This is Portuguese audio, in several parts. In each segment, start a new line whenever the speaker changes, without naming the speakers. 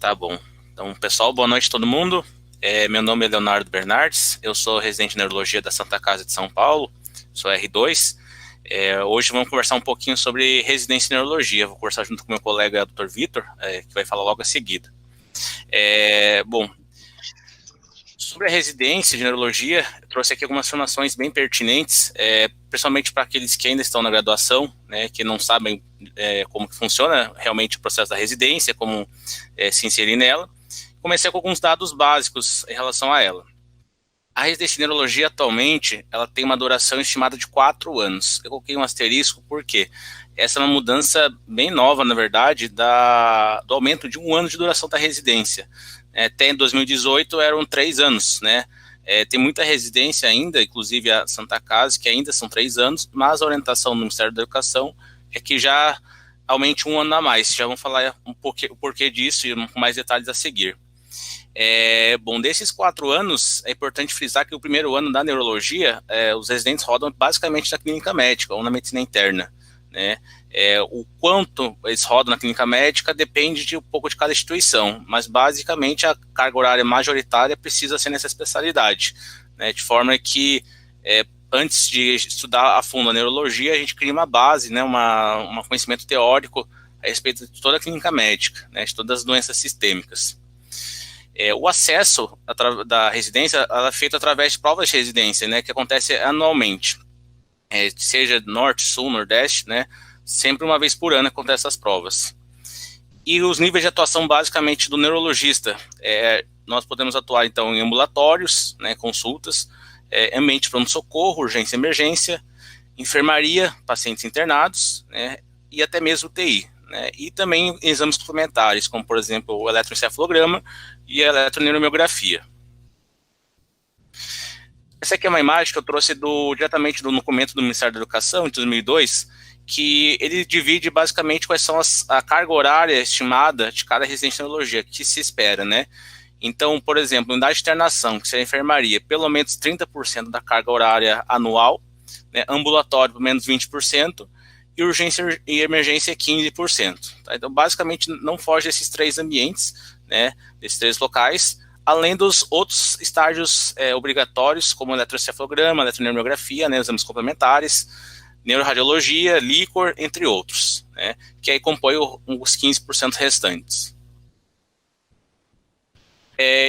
Tá bom. Então, pessoal, boa noite a todo mundo. Meu nome é Leonardo Bernardes, eu sou residente de neurologia da Santa Casa de São Paulo, sou R2. Hoje vamos conversar um pouquinho sobre residência em neurologia. Vou conversar junto com meu colega Dr. Vitor, que vai falar logo a seguida. Bom, sobre a residência de neurologia, eu trouxe aqui algumas informações bem pertinentes, principalmente para aqueles que ainda estão na graduação, né, que não sabem como que funciona realmente o processo da residência, como se inserir nela. Comecei com alguns dados básicos em relação a ela. A residência de neurologia atualmente, ela tem uma duração estimada de 4 anos. Eu coloquei um asterisco porque essa é uma mudança bem nova, na verdade, do aumento de 1 ano de duração da residência. Até em 2018 eram 3 anos, né? Tem muita residência ainda, inclusive a Santa Casa, que ainda são 3 anos, mas a orientação do Ministério da Educação é que já aumente 1 ano a mais. Já vamos falar o porquê disso e com mais detalhes a seguir. Bom, desses 4 anos, é importante frisar que o primeiro ano da neurologia, os residentes rodam basicamente na clínica médica ou na medicina interna, né? O quanto eles rodam na clínica médica depende de um pouco de cada instituição, mas basicamente a carga horária majoritária precisa ser nessa especialidade, né? De forma que antes de estudar a fundo a neurologia, a gente cria uma base, né? Um conhecimento teórico a respeito de toda a clínica médica, né? De todas as doenças sistêmicas. O acesso da residência ela é feito através de provas de residência, né, que acontece anualmente, seja norte, sul, nordeste, né, sempre uma vez por ano acontecem essas provas. E os níveis de atuação basicamente do neurologista, nós podemos atuar então em ambulatórios, né, consultas, ambiente de pronto-socorro, urgência e emergência, enfermaria, pacientes internados, né, e até mesmo UTI. Né, e também exames suplementares, como por exemplo o eletroencefalograma e a eletroneuromiografia. Essa aqui é uma imagem que eu trouxe diretamente do documento do Ministério da Educação, em 2002, que ele divide basicamente quais são a carga horária estimada de cada residente de neurologia, que se espera, né? Então, por exemplo, unidade de internação, que seria a enfermaria, pelo menos 30% da carga horária anual, né, ambulatório, pelo menos 20%, e urgência e emergência 15%. Tá? Então, basicamente, não foge desses 3 ambientes, né, desses 3 locais, além dos outros estágios obrigatórios, como eletroencefalograma, eletroneuromiografia, né, exames complementares, neuroradiologia, líquor, entre outros, né, que aí compõem os 15% restantes.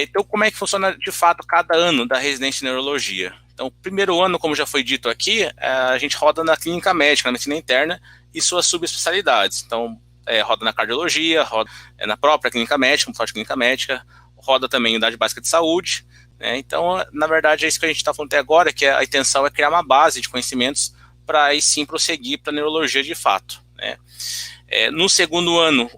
Então, como é que funciona de fato cada ano da residência de neurologia? Então, o primeiro ano, como já foi dito aqui, a gente roda na clínica médica, na medicina interna e suas subespecialidades. Então, roda na cardiologia, roda na própria clínica médica, como forte clínica médica, roda também em unidade básica de saúde, né? Então, na verdade, é isso que a gente está falando até agora, que a intenção é criar uma base de conhecimentos para aí sim prosseguir para a neurologia de fato, né? No segundo ano,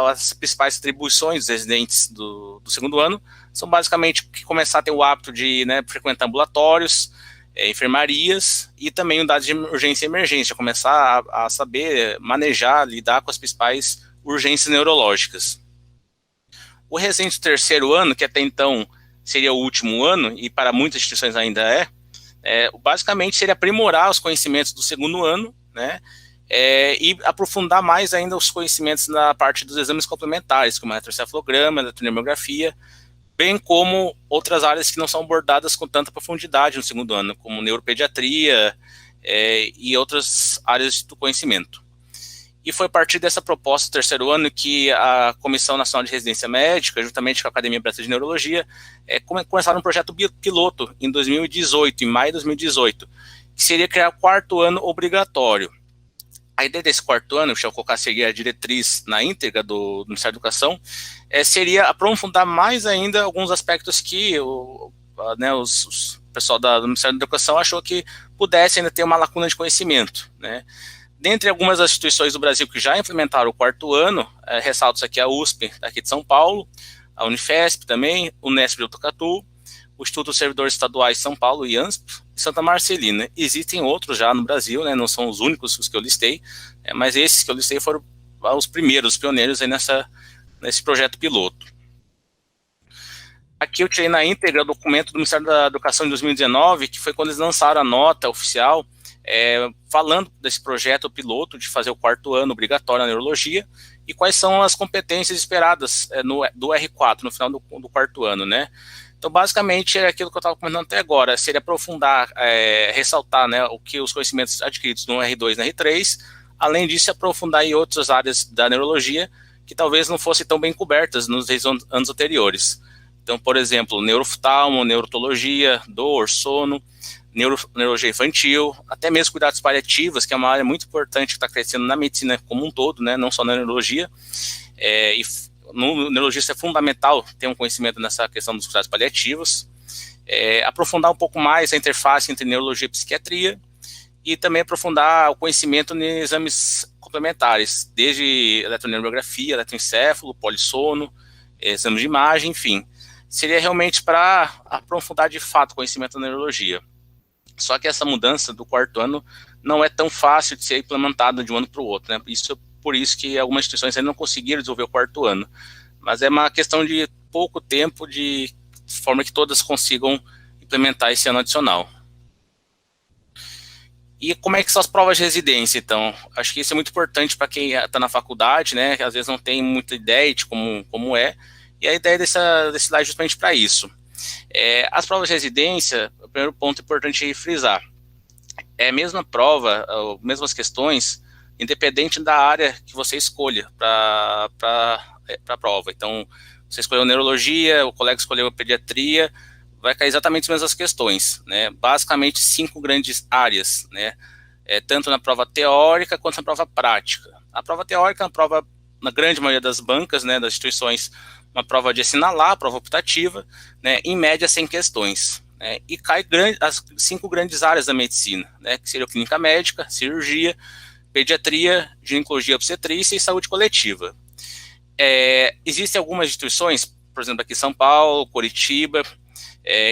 as principais atribuições dos residentes do segundo ano são basicamente começar a ter o hábito de, né, frequentar ambulatórios, enfermarias e também unidades de urgência e emergência, começar a saber manejar, lidar com as principais urgências neurológicas. O residente do terceiro ano, que até então seria o último ano, e para muitas instituições ainda basicamente seria aprimorar os conhecimentos do segundo ano, né, e aprofundar mais ainda os conhecimentos na parte dos exames complementares, como eletroencefalograma, eletroneuromiografia, bem como outras áreas que não são abordadas com tanta profundidade no segundo ano, como neuropediatria e outras áreas do conhecimento. E foi a partir dessa proposta do terceiro ano que a Comissão Nacional de Residência Médica, juntamente com a Academia Brasileira de Neurologia, começaram um projeto piloto em 2018, em maio de 2018, que seria criar o 4º ano obrigatório. A ideia desse 4º ano, deixa eu colocar, seria a diretriz na íntegra do Ministério da Educação, seria aprofundar mais ainda alguns aspectos que o pessoal do Ministério da Educação achou que pudesse ainda ter uma lacuna de conhecimento, né? Dentre algumas das instituições do Brasil que já implementaram o 4º ano, ressalto aqui a USP, aqui de São Paulo, a Unifesp também, o Unesp de Botucatu, o Instituto dos Servidores Estaduais de São Paulo, IANSP, e Santa Marcelina. Existem outros já no Brasil, né, não são os únicos os que eu listei, mas esses que eu listei foram os primeiros, os pioneiros aí nesse projeto piloto. Aqui eu tirei na íntegra o documento do Ministério da Educação em 2019, que foi quando eles lançaram a nota oficial, falando desse projeto piloto de fazer o 4º ano obrigatório na neurologia, e quais são as competências esperadas do R4, no final do quarto ano, né? Então, basicamente, é aquilo que eu estava comentando até agora, seria aprofundar, ressaltar, né, os conhecimentos adquiridos no R2 e no R3, além disso, aprofundar em outras áreas da neurologia que talvez não fossem tão bem cobertas nos 10 anos anteriores. Então, por exemplo, neuroftalmo, neurotologia, dor, sono, neurologia infantil, até mesmo cuidados paliativos, que é uma área muito importante que está crescendo na medicina como um todo, né, não só na neurologia, e no neurologista é fundamental ter um conhecimento nessa questão dos cuidados paliativos, aprofundar um pouco mais a interface entre neurologia e psiquiatria, e também aprofundar o conhecimento em exames complementares, desde eletroneurografia, eletroencefalo, polissono, exames de imagem, enfim. Seria realmente para aprofundar de fato o conhecimento da neurologia. Só que essa mudança do quarto ano não é tão fácil de ser implementada de um ano para o outro, né? Por isso que algumas instituições ainda não conseguiram desenvolver o quarto ano. Mas é uma questão de pouco tempo, de forma que todas consigam implementar esse ano adicional. E como é que são as provas de residência, então? Acho que isso é muito importante para quem está na faculdade, né? Que às vezes não tem muita ideia de como é. E a ideia desse slide é justamente para isso. As provas de residência, o primeiro ponto importante é frisar. É a mesma prova, mesmas questões, independente da área que você escolha para a prova. Então, você escolheu neurologia, o colega escolheu pediatria, vai cair exatamente as mesmas questões, né? Basicamente 5 grandes áreas, né? Tanto na prova teórica quanto na prova prática. A prova teórica é uma prova, na grande maioria das bancas, né, das instituições, uma prova de assinalar, prova optativa, né, em média 100 questões. Né, e cai as 5 grandes áreas da medicina, né, que seriam clínica médica, cirurgia, pediatria, ginecologia, obstetrícia e saúde coletiva. Existem algumas instituições, por exemplo, aqui em São Paulo, Curitiba,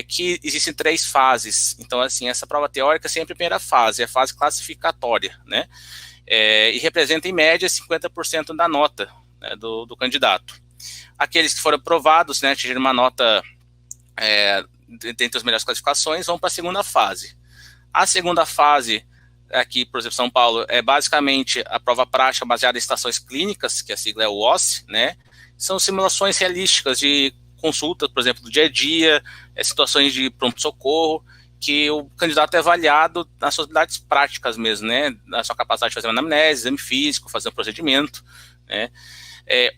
que existem 3 fases. Então, assim, essa prova teórica é sempre a primeira fase, é a fase classificatória, né? E representa, em média, 50% da nota, né, do candidato. Aqueles que foram aprovados, né, atingiram uma nota dentre as melhores classificações, vão para a segunda fase. A segunda fase, aqui, por exemplo, São Paulo, é basicamente a prova prática baseada em estações clínicas, que a sigla é o OSCE, né? São simulações realísticas de consultas, por exemplo, do dia a dia, situações de pronto-socorro, que o candidato é avaliado nas suas habilidades práticas mesmo, né? Na sua capacidade de fazer uma anamnese, exame físico, fazer um procedimento, né?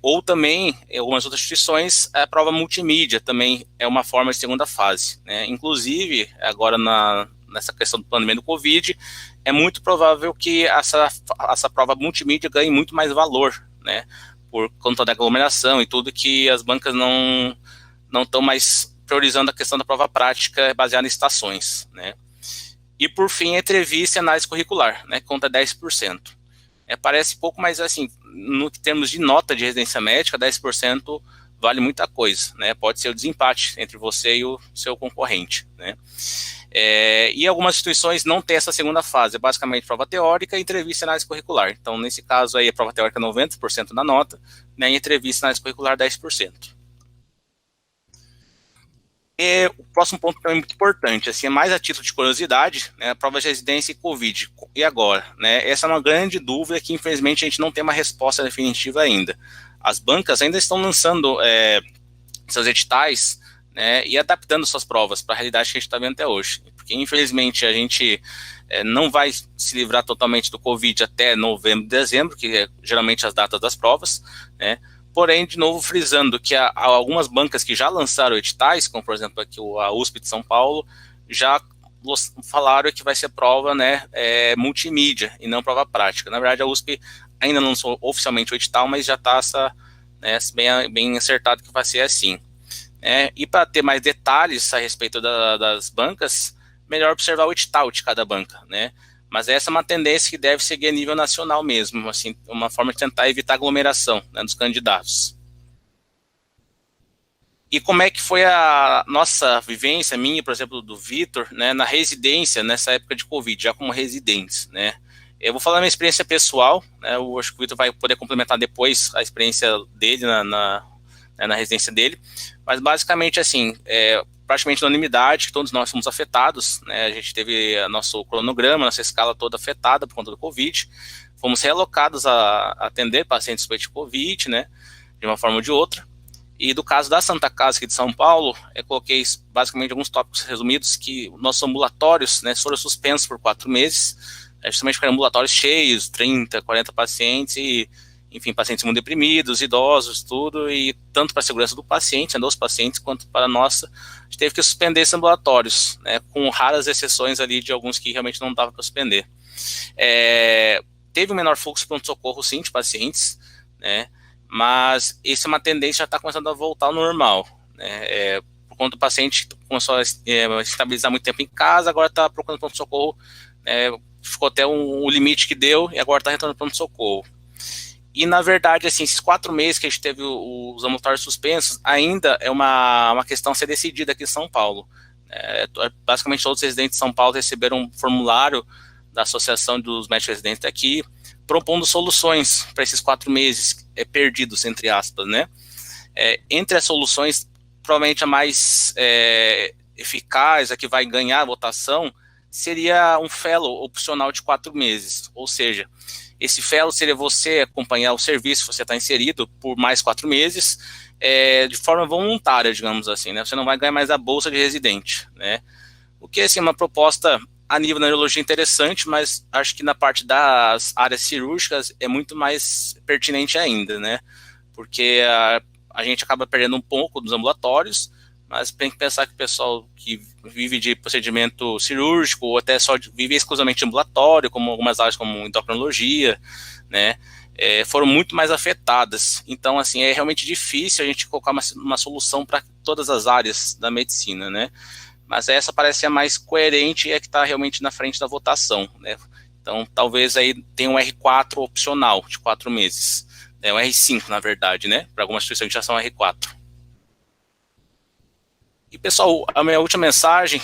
Ou também, em algumas outras instituições, a prova multimídia também é uma forma de segunda fase, né? Inclusive, agora nessa questão do pandemia do Covid, é muito provável que essa prova multimídia ganhe muito mais valor, né? Por conta da aglomeração e tudo, que as bancas não estão mais priorizando a questão da prova prática baseada em estações, né? E, por fim, a entrevista e análise curricular, né? Conta 10%. Parece pouco, mas, assim, no termos de nota de residência médica, 10% vale muita coisa, né? Pode ser o desempate entre você e o seu concorrente, né? E algumas instituições não têm essa segunda fase, é basicamente prova teórica, entrevista e análise curricular. Então, nesse caso aí, a prova teórica 90% da nota, né, e entrevista e análise curricular 10%. O próximo ponto também é muito importante, assim, é mais a título de curiosidade, né, a prova de residência e Covid. E agora? Né, essa é uma grande dúvida que, infelizmente, a gente não tem uma resposta definitiva ainda. As bancas ainda estão lançando seus editais, né, e adaptando suas provas para a realidade que a gente está vendo até hoje. Porque, infelizmente, a gente não vai se livrar totalmente do Covid até novembro, dezembro, que é geralmente as datas das provas, né? Porém, de novo, frisando que há algumas bancas que já lançaram editais, como, por exemplo, aqui a USP de São Paulo, já falaram que vai ser prova, né, multimídia e não prova prática. Na verdade, a USP ainda não lançou oficialmente o edital, mas já está bem acertado que vai ser assim. E para ter mais detalhes a respeito das bancas, melhor observar o edital de cada banca, né? Mas essa é uma tendência que deve seguir a nível nacional mesmo, assim, uma forma de tentar evitar aglomeração, né, dos candidatos. E como é que foi a nossa vivência, minha, por exemplo, do Vitor, né, na residência, nessa época de Covid, já como residentes, né? Eu vou falar da minha experiência pessoal, né, eu acho que o Vitor vai poder complementar depois a experiência dele na residência dele, mas basicamente, assim, praticamente unanimidade, que todos nós fomos afetados, né? A gente teve nosso cronograma, nossa escala toda afetada por conta do Covid, fomos realocados a atender pacientes suspeitos de Covid, né, de uma forma ou de outra. E do caso da Santa Casa aqui de São Paulo, eu coloquei basicamente alguns tópicos resumidos, que nossos ambulatórios, né, foram suspensos por 4 meses, justamente porque eram ambulatórios cheios, 30, 40 pacientes, e, enfim, pacientes muito deprimidos, idosos, tudo, e tanto para a segurança do paciente, né, dos pacientes, quanto para a nossa, a gente teve que suspender esses ambulatórios, né, com raras exceções ali de alguns que realmente não dava para suspender. Teve um menor fluxo de pronto-socorro, sim, de pacientes, né, mas essa é uma tendência já está começando a voltar ao normal, né, por conta do paciente começou a estabilizar muito tempo em casa, agora está procurando pronto-socorro, ficou até um limite que deu, e agora está retornando para pronto-socorro. E, na verdade, assim, esses 4 meses que a gente teve os ambulatórios suspensos, ainda é uma questão a ser decidida aqui em São Paulo. Basicamente, todos os residentes de São Paulo receberam um formulário da Associação dos Médicos Residentes aqui, propondo soluções para esses 4 meses perdidos, entre aspas, né? Entre as soluções, provavelmente a mais eficaz, a que vai ganhar a votação, seria um fellow opcional de 4 meses, ou seja, esse fellow seria você acompanhar o serviço que você está inserido por mais 4 meses, de forma voluntária, digamos assim, né? Você não vai ganhar mais a bolsa de residente, né? O que, assim, é uma proposta a nível da neurologia interessante, mas acho que na parte das áreas cirúrgicas é muito mais pertinente ainda, né? Porque a gente acaba perdendo um pouco dos ambulatórios, mas tem que pensar que o pessoal que vive de procedimento cirúrgico, ou até só vive exclusivamente de ambulatório, como algumas áreas como endocrinologia, né, foram muito mais afetadas. Então, assim, é realmente difícil a gente colocar uma solução para todas as áreas da medicina, né? Mas essa parece a mais coerente e é que está realmente na frente da votação, né? Então, talvez aí tenha um R4 opcional de 4 meses. Um R5, na verdade, né? Para algumas instituições já são R4. E, pessoal, a minha última mensagem,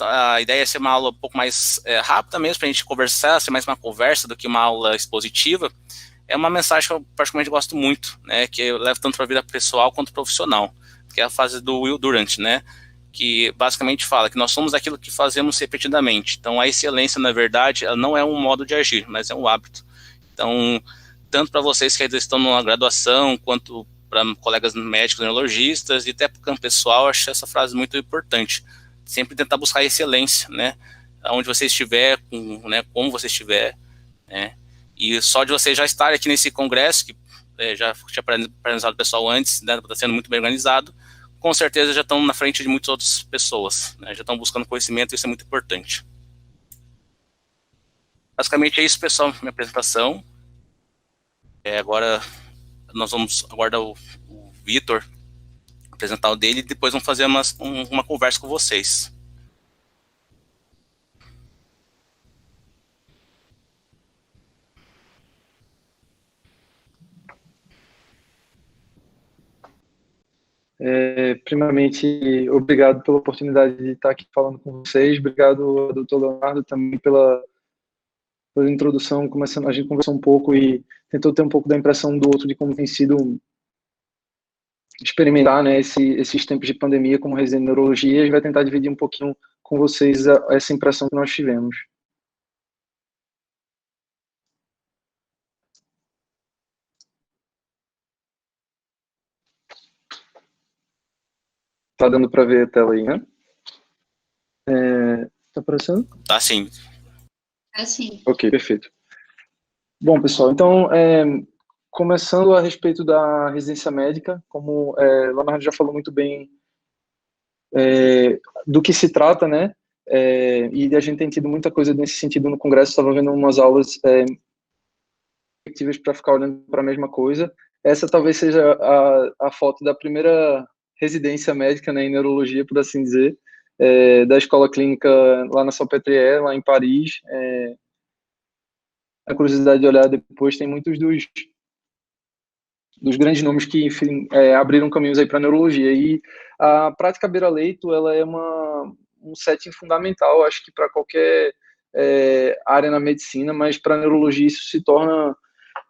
a ideia é ser uma aula um pouco mais rápida mesmo, para a gente conversar, ser mais uma conversa do que uma aula expositiva. É uma mensagem que eu particularmente gosto muito, né? Que eu levo tanto para a vida pessoal quanto profissional, que é a frase do Will Durant, né? Que basicamente fala que nós somos aquilo que fazemos repetidamente. Então, a excelência, na verdade, ela não é um modo de agir, mas é um hábito. Então, tanto para vocês que ainda estão na graduação, quanto para colegas médicos, neurologistas, e até para o campo pessoal, acho essa frase muito importante. Sempre tentar buscar excelência, né? Onde você estiver, né, como você estiver, né? E só de você já estar aqui nesse congresso, que já tinha apresentado o pessoal antes, né, está sendo muito bem organizado, com certeza já estão na frente de muitas outras pessoas, né, já estão buscando conhecimento, isso é muito importante. Basicamente é isso, pessoal, minha apresentação. Agora nós vamos aguardar o Vitor apresentar o dele e depois vamos fazer uma conversa com vocês.
Primeiramente, obrigado pela oportunidade de estar aqui falando com vocês. Obrigado, doutor Leonardo, também pela introdução. A gente conversou um pouco e tentou ter um pouco da impressão do outro de como tem sido experimentar, né, esses tempos de pandemia como residente de neurologia. A gente vai tentar dividir um pouquinho com vocês essa impressão que nós tivemos. Tá dando para ver a tela aí, né? Tá aparecendo?
Tá sim.
Tá sim.
Ok, perfeito. Bom, pessoal, então, começando a respeito da residência médica, como Leonardo já falou muito bem do que se trata, né? E a gente tem tido muita coisa nesse sentido no congresso. Estava vendo umas aulas efetivas para ficar olhando para a mesma coisa. Essa talvez seja a foto da primeira residência médica, né, em neurologia, por assim dizer, da escola clínica lá na Salpêtrière, lá em Paris. A curiosidade de olhar depois, tem muitos dos grandes nomes que, enfim, abriram caminhos aí para a neurologia. E a prática beira-leito, ela é um setting fundamental, acho que para qualquer área na medicina, mas para a neurologia isso se torna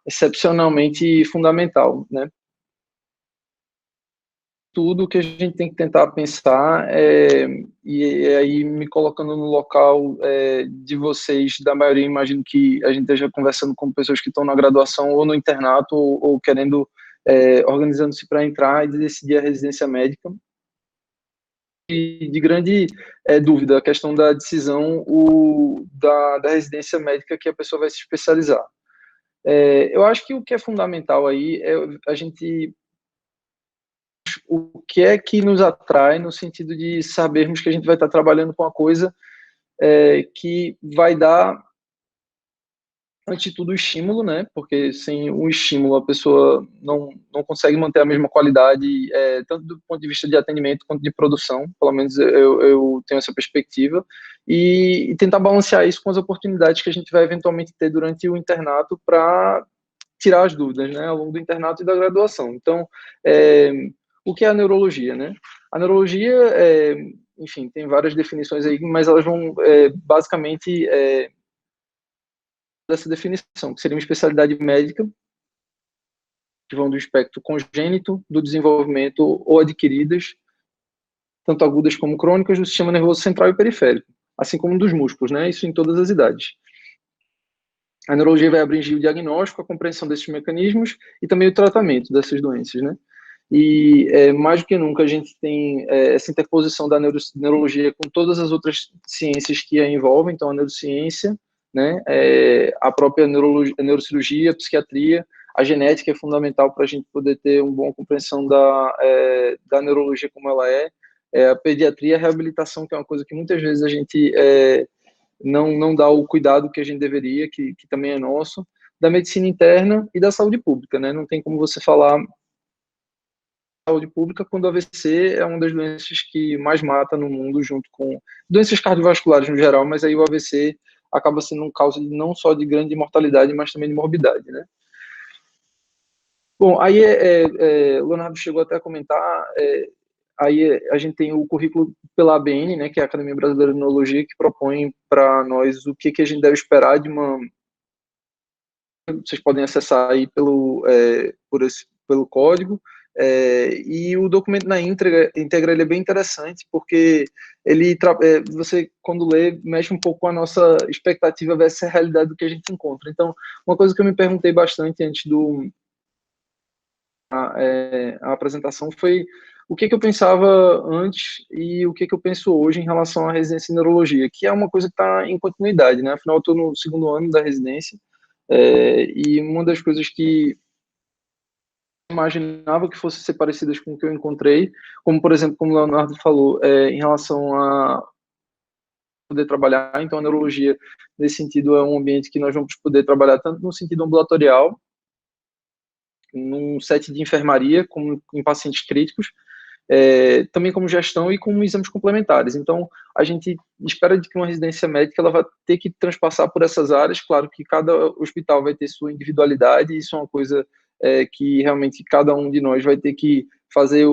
excepcionalmente fundamental, né? tudo, que a gente tem que tentar pensar, e aí me colocando no local de vocês, da maioria, imagino que a gente esteja conversando com pessoas que estão na graduação ou no internato, ou querendo, organizando-se para entrar e decidir a residência médica. E de grande dúvida, a questão da decisão da residência médica que a pessoa vai se especializar. Eu acho que o que é fundamental aí é a gente... O que é que nos atrai no sentido de sabermos que a gente vai estar trabalhando com uma coisa que vai dar, antes de tudo, o estímulo, né? Porque sem o estímulo a pessoa não consegue manter a mesma qualidade, tanto do ponto de vista de atendimento quanto de produção. Pelo menos eu tenho essa perspectiva, e tentar balancear isso com as oportunidades que a gente vai eventualmente ter durante o internato para tirar as dúvidas, né, ao longo do internato e da graduação. Então, o que é a neurologia, né? A neurologia, enfim, tem várias definições aí, mas elas vão basicamente dessa definição, que seria uma especialidade médica que vão do espectro congênito, do desenvolvimento ou adquiridas, tanto agudas como crônicas, do sistema nervoso central e periférico, assim como dos músculos, né? Isso em todas as idades. A neurologia vai abranger o diagnóstico, a compreensão desses mecanismos e também o tratamento dessas doenças, né? E mais do que nunca a gente tem essa interposição da neurologia com todas as outras ciências que a envolvem, então a neurociência, né, a própria a neurocirurgia, a psiquiatria, a genética é fundamental para a gente poder ter uma boa compreensão da neurologia como ela a pediatria, a reabilitação, que é uma coisa que muitas vezes a gente não dá o cuidado que a gente deveria, que também é nosso, da medicina interna e da saúde pública, né? Não tem como você falar saúde pública quando o AVC é uma das doenças que mais mata no mundo, junto com doenças cardiovasculares no geral, mas aí o AVC acaba sendo um causa não só de grande mortalidade, mas também de morbidade, né? Bom, aí o Leonardo chegou até a comentar, aí a gente tem o currículo pela ABN, né, que é a Academia Brasileira de Neurologia, que propõe para nós o que a gente deve esperar de uma... Vocês podem acessar aí pelo código, e o documento na íntegra ele é bem interessante, porque ele você, quando lê, mexe um pouco com a nossa expectativa versus a realidade do que a gente encontra. Então, uma coisa que eu me perguntei bastante antes a apresentação foi o que eu pensava antes e o que eu penso hoje em relação à residência em neurologia, que é uma coisa que está em continuidade, né? Afinal, eu estou no segundo ano da residência, e uma das coisas que eu imaginava que fossem ser parecidas com o que eu encontrei, como, por exemplo, como o Leonardo falou, em relação a poder trabalhar, então a neurologia, nesse sentido, é um ambiente que nós vamos poder trabalhar tanto no sentido ambulatorial, num set de enfermaria, como em pacientes críticos, também como gestão e como exames complementares. Então, a gente espera de que uma residência médica ela vai ter que transpassar por essas áreas. Claro que cada hospital vai ter sua individualidade, isso é uma coisa que realmente cada um de nós vai ter que fazer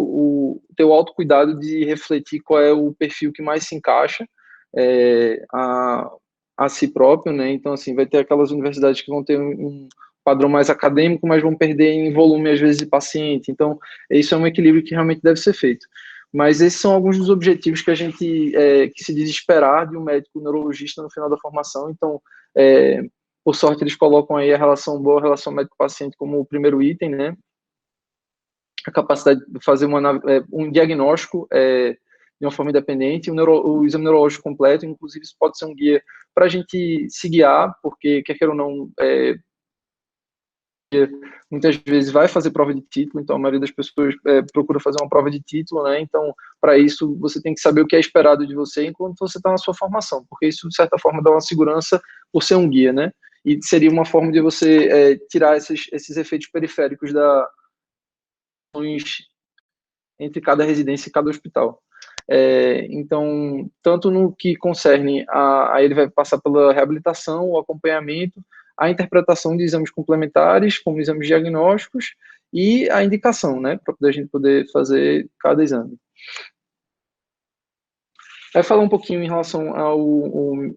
ter o autocuidado de refletir qual é o perfil que mais se encaixa a si próprio, né? Então, assim, vai ter aquelas universidades que vão ter um padrão mais acadêmico, mas vão perder em volume, às vezes, de paciente. Então, isso é um equilíbrio que realmente deve ser feito. Mas esses são alguns dos objetivos que a gente que se diz esperar de um médico neurologista no final da formação. Então, por sorte, eles colocam aí a relação boa, a relação médico-paciente como o primeiro item, né? A capacidade de fazer um diagnóstico de uma forma independente, o exame neurológico completo, inclusive isso pode ser um guia para a gente se guiar, porque, quer queira ou não, muitas vezes vai fazer prova de título, então a maioria das pessoas procura fazer uma prova de título, né? Então, para isso, você tem que saber o que é esperado de você enquanto você está na sua formação, porque isso, de certa forma, dá uma segurança por ser um guia, né? E seria uma forma de você tirar esses efeitos periféricos entre cada residência e cada hospital. Então, tanto no que concerne a ele vai passar pela reabilitação, o acompanhamento, a interpretação de exames complementares, como exames diagnósticos, e a indicação, né, para a gente poder fazer cada exame. Vai falar um pouquinho em relação ao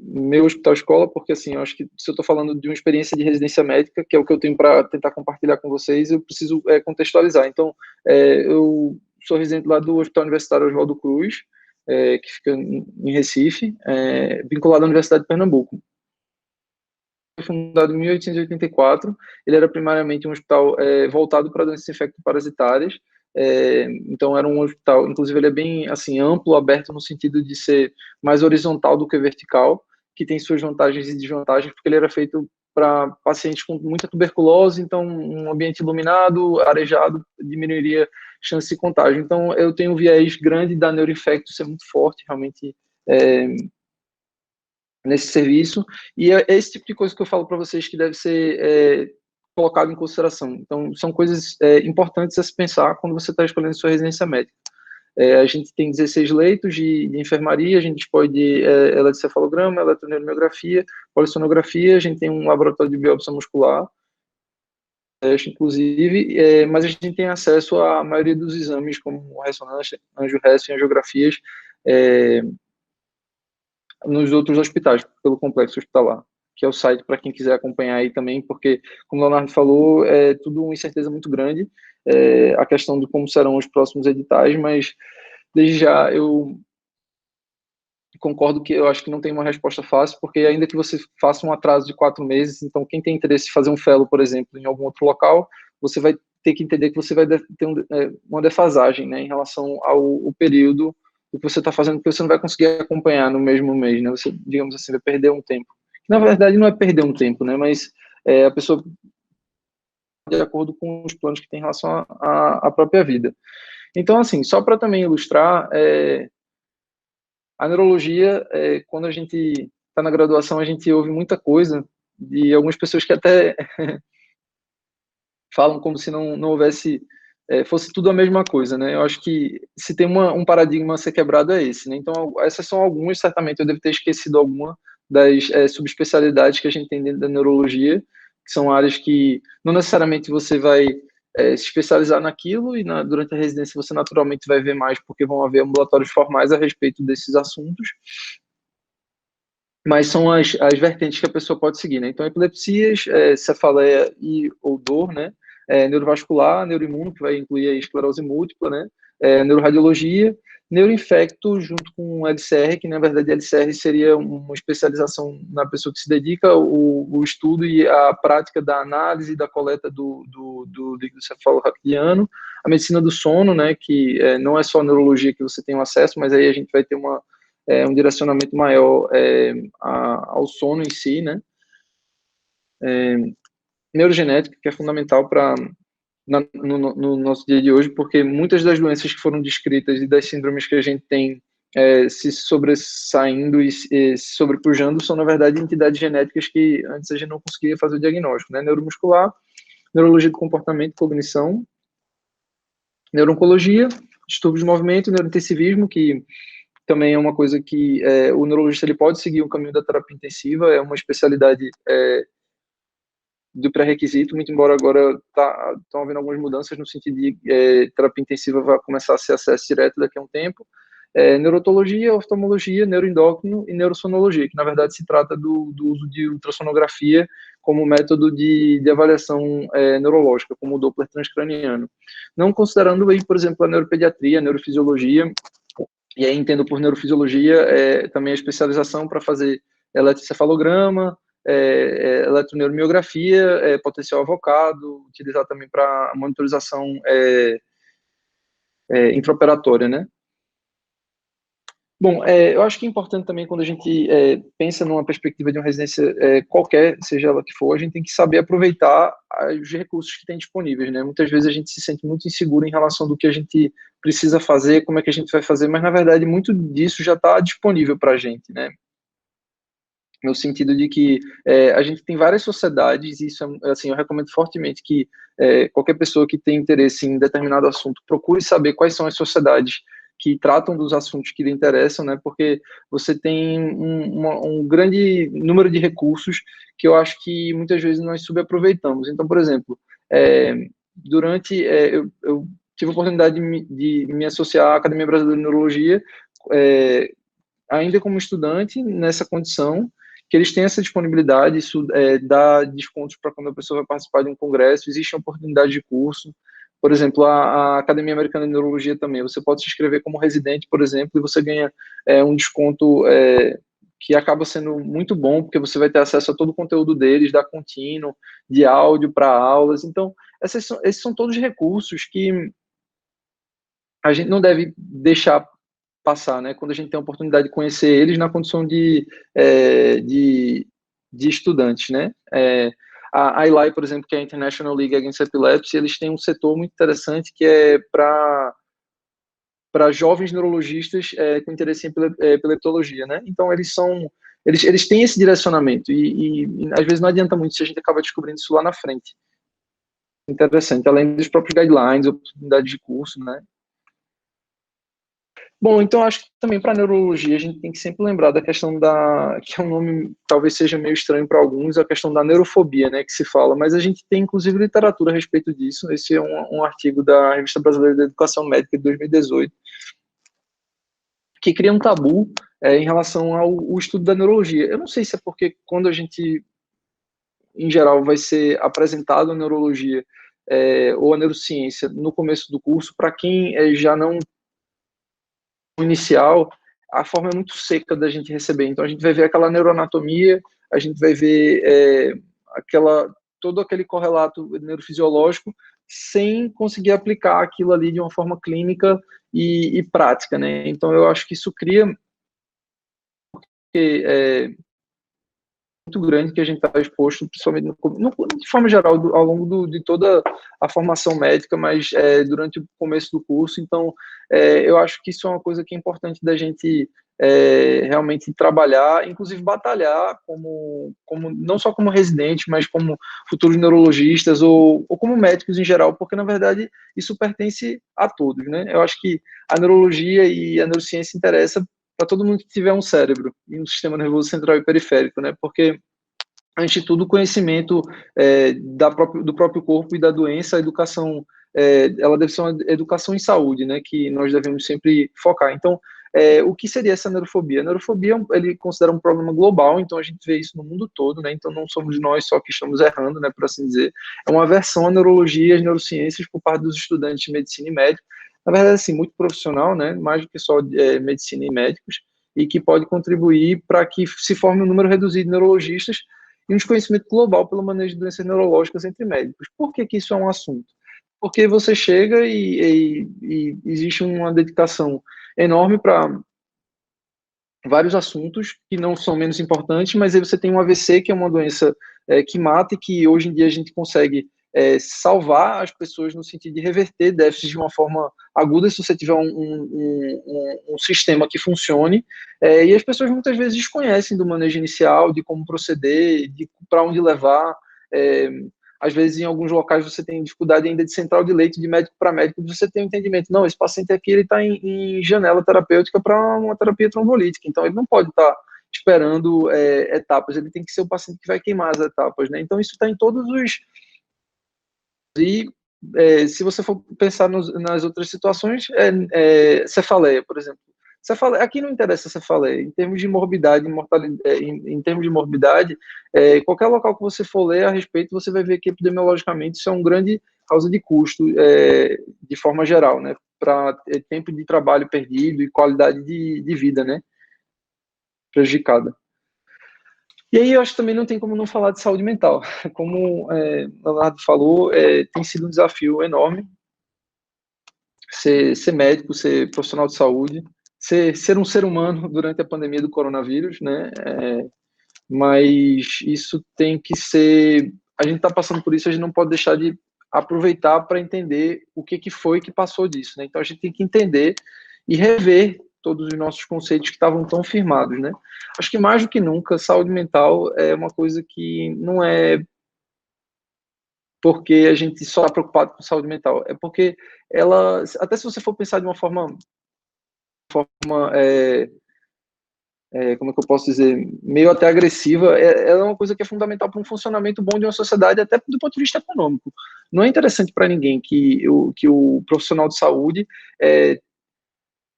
meu hospital-escola, porque, assim, eu acho que se eu estou falando de uma experiência de residência médica, que é o que eu tenho para tentar compartilhar com vocês, eu preciso contextualizar. Então, eu sou residente lá do Hospital Universitário Oswaldo Cruz, que fica em Recife, vinculado à Universidade de Pernambuco. Foi fundado em 1884, ele era primariamente um hospital voltado para doenças infecto-parasitárias, então era um hospital, inclusive ele é bem assim, amplo, aberto no sentido de ser mais horizontal do que vertical, que tem suas vantagens e desvantagens, porque ele era feito para pacientes com muita tuberculose, então um ambiente iluminado, arejado, diminuiria chance de contágio. Então eu tenho um viés grande da neuroinfecto ser muito forte, realmente, nesse serviço, e é esse tipo de coisa que eu falo para vocês que deve ser colocado em consideração. Então, são coisas importantes a se pensar quando você está escolhendo sua residência médica. A gente tem 16 leitos de enfermaria, a gente pode eletrocefalograma, eletroneuromiografia, polissonografia, a gente tem um laboratório de biópsia muscular, inclusive, mas a gente tem acesso à maioria dos exames, como ressonância, angio-res e angiografias, nos outros hospitais, pelo complexo hospitalar, que é o site para quem quiser acompanhar aí também, porque, como o Leonardo falou, é tudo uma incerteza muito grande, a questão de como serão os próximos editais, mas desde já eu concordo que eu acho que não tem uma resposta fácil, porque ainda que você faça um atraso de 4 meses, então quem tem interesse em fazer um fellow, por exemplo, em algum outro local, você vai ter que entender que você vai ter uma defasagem, né, em relação ao período do que você está fazendo, porque você não vai conseguir acompanhar no mesmo mês, né? Você, digamos assim, vai perder um tempo. Na verdade, não é perder um tempo, né? Mas a pessoa de acordo com os planos que tem em relação à própria vida. Então, assim, só para também ilustrar, a neurologia, quando a gente está na graduação, a gente ouve muita coisa de algumas pessoas que até falam como se não houvesse, fosse tudo a mesma coisa, né? Eu acho que se tem um paradigma a ser quebrado é esse, né? Então, essas são algumas, certamente eu devo ter esquecido alguma das subespecialidades que a gente tem dentro da neurologia, que são áreas que não necessariamente você vai se especializar naquilo e durante a residência você naturalmente vai ver mais, porque vão haver ambulatórios formais a respeito desses assuntos, mas são as vertentes que a pessoa pode seguir, né? Então, epilepsias, cefaleia ou dor, né? Neurovascular, neuroimuno, que vai incluir a esclerose múltipla, né? Neuroradiologia, neuroinfecto junto com LCR, que na verdade LCR seria uma especialização na pessoa que se dedica ao estudo e à prática da análise e da coleta do líquido cefalorraquidiano, a medicina do sono, né? Que não é só a neurologia que você tem o acesso, mas aí a gente vai ter um direcionamento maior ao sono em si, né? Neurogenética, que é fundamental no nosso dia de hoje, porque muitas das doenças que foram descritas e das síndromes que a gente tem se sobressaindo e se sobrepujando são, na verdade, entidades genéticas que antes a gente não conseguia fazer o diagnóstico, né? Neuromuscular, neurologia do comportamento, cognição, neuro-oncologia, distúrbios de movimento, neurointensivismo, que também é uma coisa que o neurologista ele pode seguir o caminho da terapia intensiva, é uma especialidade do pré-requisito, muito embora agora estão havendo algumas mudanças no sentido de terapia intensiva vai começar a ser acesso direto daqui a um tempo. Neurotologia, oftalmologia, neuroendócrino e neurosonologia, que na verdade se trata do uso de ultrassonografia como método de avaliação neurológica, como o Doppler transcraniano. Não considerando aí, por exemplo, a neuropediatria, a neurofisiologia, e aí entendo por neurofisiologia também a especialização para fazer eletrocefalograma, eletroneuromiografia, potencial avocado, utilizar também para monitorização intraoperatória, né? Bom, eu acho que é importante também quando a gente pensa numa perspectiva de uma residência qualquer, seja ela que for, a gente tem que saber aproveitar os recursos que tem disponíveis, né? Muitas vezes a gente se sente muito inseguro em relação do que a gente precisa fazer, como é que a gente vai fazer, mas na verdade muito disso já está disponível para a gente, né? No sentido de que a gente tem várias sociedades, e isso assim, eu recomendo fortemente que qualquer pessoa que tem interesse em determinado assunto procure saber quais são as sociedades que tratam dos assuntos que lhe interessam, né? Porque você tem um grande número de recursos que eu acho que muitas vezes nós subaproveitamos. Então, por exemplo, eu tive a oportunidade de me associar à Academia Brasileira de Neurologia, ainda como estudante, nessa condição, que eles têm essa disponibilidade, isso dá descontos para quando a pessoa vai participar de um congresso, existe uma oportunidade de curso. Por exemplo, a Academia Americana de Neurologia também, você pode se inscrever como residente, por exemplo, e você ganha um desconto que acaba sendo muito bom, porque você vai ter acesso a todo o conteúdo deles, da contínuo, de áudio para aulas. Então, esses são todos recursos que a gente não deve deixar passar, né? Quando a gente tem a oportunidade de conhecer eles na condição de estudantes, né? A ILAI, por exemplo, que é a International League Against Epilepsy, eles têm um setor muito interessante que é para jovens neurologistas com interesse em epileptologia, né? Então, eles têm esse direcionamento e às vezes não adianta muito se a gente acaba descobrindo isso lá na frente. Interessante, além dos próprios guidelines, oportunidades de curso, né? Bom, então acho que também para neurologia a gente tem que sempre lembrar da questão que é um nome talvez seja meio estranho para alguns, a questão da neurofobia, né, que se fala, mas a gente tem inclusive literatura a respeito disso. Esse é um artigo da Revista Brasileira de Educação Médica de 2018, que cria um tabu em relação ao estudo da neurologia. Eu não sei se é porque quando a gente, em geral, vai ser apresentado a neurologia ou a neurociência no começo do curso, para quem já não inicial, a forma é muito seca da gente receber. Então a gente vai ver aquela neuroanatomia, a gente vai ver todo aquele correlato neurofisiológico sem conseguir aplicar aquilo ali de uma forma clínica e prática, né? Então eu acho que isso cria muito grande que a gente está exposto, principalmente de forma geral, ao longo de toda a formação médica, mas durante o começo do curso. Então, eu acho que isso é uma coisa que é importante da gente realmente trabalhar, inclusive batalhar, não só como residente, mas como futuros neurologistas ou como médicos em geral, porque, na verdade, isso pertence a todos, né? Eu acho que a neurologia e a neurociência interessa para todo mundo que tiver um cérebro e um sistema nervoso central e periférico, né? Porque, antes de tudo, o conhecimento do próprio corpo e da doença, a educação, ela deve ser uma educação em saúde, né? Que nós devemos sempre focar. Então, o que seria essa neurofobia? A neurofobia, ele considera um problema global, então a gente vê isso no mundo todo, né? Então não somos nós só que estamos errando, né? Por assim dizer. É uma aversão à neurologia e às neurociências por parte dos estudantes de medicina e médicos. Na verdade, assim, muito profissional, né? Mais do que só medicina e médicos, e que pode contribuir para que se forme um número reduzido de neurologistas e um desconhecimento global pelo manejo de doenças neurológicas entre médicos. Por que isso é um assunto? Porque você chega e existe uma dedicação enorme para vários assuntos que não são menos importantes, mas aí você tem um AVC, que é uma doença que mata e que hoje em dia a gente consegue salvar as pessoas no sentido de reverter déficits de uma forma aguda se você tiver um sistema que funcione, e as pessoas muitas vezes desconhecem do manejo inicial, de como proceder, de para onde levar. Às vezes, em alguns locais, você tem dificuldade ainda de central de leito, de médico para médico, você tem um entendimento, não, esse paciente aqui ele está em janela terapêutica para uma terapia trombolítica, então ele não pode estar esperando etapas, ele tem que ser o paciente que vai queimar as etapas, né? Então isso está em todos os... E se você for pensar nas outras situações, cefaleia, por exemplo. Cefaleia, aqui não interessa cefaleia, em termos de morbidade, mortalidade, em termos de morbidade, qualquer local que você for ler a respeito, você vai ver que epidemiologicamente isso é uma grande causa de custo, de forma geral, né? Para tempo de trabalho perdido e qualidade de vida, né? Prejudicada. E aí eu acho que também não tem como não falar de saúde mental. Como o Leonardo falou, tem sido um desafio enorme ser médico, ser profissional de saúde, ser um ser humano durante a pandemia do coronavírus, né? Mas isso tem que ser... A gente está passando por isso, a gente não pode deixar de aproveitar para entender o que foi que passou disso, né? Então a gente tem que entender e rever todos os nossos conceitos que estavam tão firmados, né? Acho que mais do que nunca, saúde mental é uma coisa que não é porque a gente só está preocupado com saúde mental, é porque ela, até se você for pensar de uma forma como é que eu posso dizer, meio até agressiva, ela é uma coisa que é fundamental para um funcionamento bom de uma sociedade, até do ponto de vista econômico. Não é interessante para ninguém que o profissional de saúde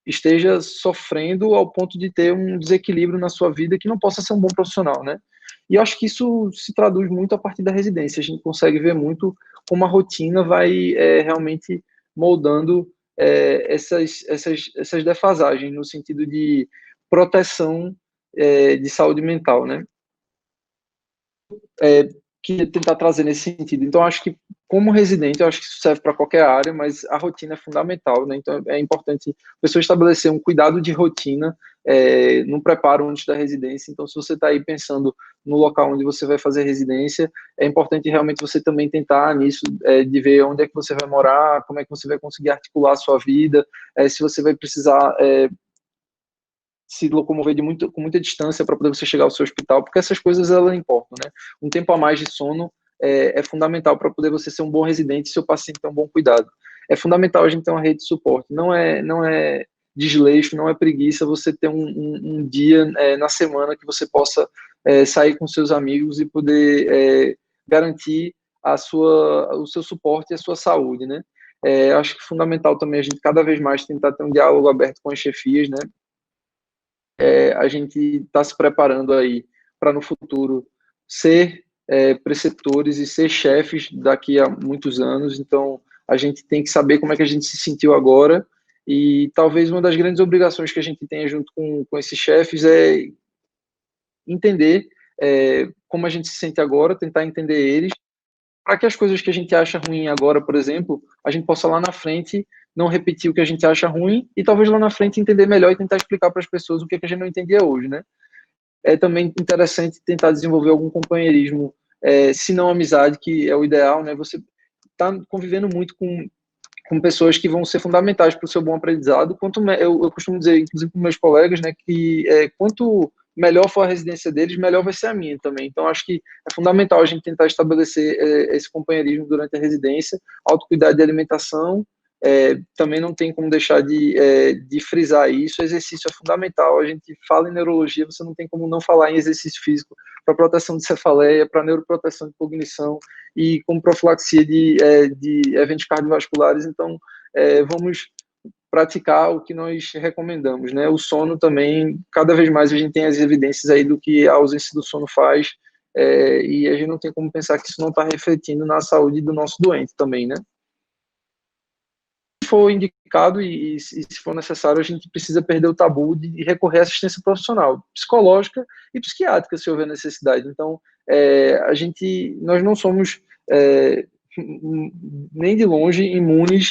esteja sofrendo ao ponto de ter um desequilíbrio na sua vida que não possa ser um bom profissional, né? E eu acho que isso se traduz muito a partir da residência. A gente consegue ver muito como a rotina vai realmente moldando essas defasagens no sentido de proteção de saúde mental, né? Que tentar trazer nesse sentido. Então, acho que, como residente, eu acho que isso serve para qualquer área, mas a rotina é fundamental, né? Então, é importante a pessoa estabelecer um cuidado de rotina no preparo antes da residência. Então, se você está aí pensando no local onde você vai fazer residência, é importante realmente você também tentar nisso, de ver onde é que você vai morar, como é que você vai conseguir articular a sua vida, se você vai precisar se locomover com muita distância para poder você chegar ao seu hospital, porque essas coisas elas importam, né? Um tempo a mais de sono é fundamental para poder você ser um bom residente e seu paciente ter um bom cuidado. É fundamental a gente ter uma rede de suporte. Não é desleixo, não é preguiça você ter um dia na semana que você possa sair com seus amigos e poder garantir o seu suporte e a sua saúde, né? Acho que é fundamental também a gente cada vez mais tentar ter um diálogo aberto com as chefias, né? A gente está se preparando aí para no futuro ser preceptores e ser chefes daqui a muitos anos, então a gente tem que saber como é que a gente se sentiu agora e talvez uma das grandes obrigações que a gente tenha junto com esses chefes é entender como a gente se sente agora, tentar entender eles, para que as coisas que a gente acha ruim agora, por exemplo, a gente possa lá na frente não repetir o que a gente acha ruim e talvez lá na frente entender melhor e tentar explicar para as pessoas o que a gente não entendia hoje, né? É também interessante tentar desenvolver algum companheirismo, se não amizade, que é o ideal, né? Você está convivendo muito com pessoas que vão ser fundamentais para o seu bom aprendizado. Eu costumo dizer, inclusive para meus colegas, né, que quanto melhor for a residência deles, melhor vai ser a minha também. Então, acho que é fundamental a gente tentar estabelecer esse companheirismo durante a residência, autocuidado de alimentação. Também não tem como deixar de frisar isso. O exercício é fundamental. A gente fala em neurologia, você não tem como não falar em exercício físico para proteção de cefaleia, para neuroproteção de cognição e como profilaxia de eventos cardiovasculares. Então, vamos praticar o que nós recomendamos, né? O sono também, cada vez mais a gente tem as evidências aí do que a ausência do sono faz, e a gente não tem como pensar que isso não está refletindo na saúde do nosso doente também, né? Se for indicado e se for necessário, a gente precisa perder o tabu de recorrer à assistência profissional, psicológica e psiquiátrica, se houver necessidade. Então, nós não somos nem de longe imunes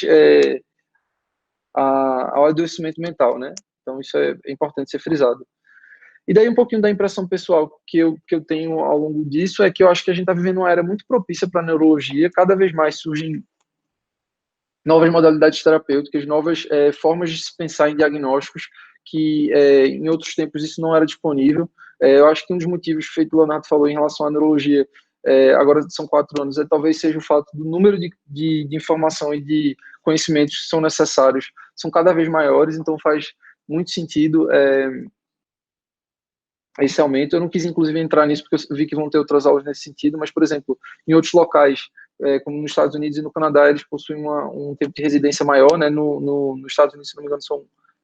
ao adoecimento mental, né? Então, isso é importante ser frisado. E daí um pouquinho da impressão pessoal que eu tenho ao longo disso é que eu acho que a gente está vivendo uma era muito propícia para a neurologia, cada vez mais surgem novas modalidades terapêuticas, novas formas de se pensar em diagnósticos, que em outros tempos isso não era disponível. Eu acho que um dos motivos, feito o Leonardo falou em relação à neurologia, agora são 4 anos, talvez seja o fato do número de informação e de conhecimentos que são necessários são cada vez maiores, então faz muito sentido esse aumento. Eu não quis, inclusive, entrar nisso, porque eu vi que vão ter outras aulas nesse sentido, mas, por exemplo, em outros locais, como nos Estados Unidos e no Canadá, eles possuem um tempo de residência maior, né? Nos Estados Unidos, se não me engano,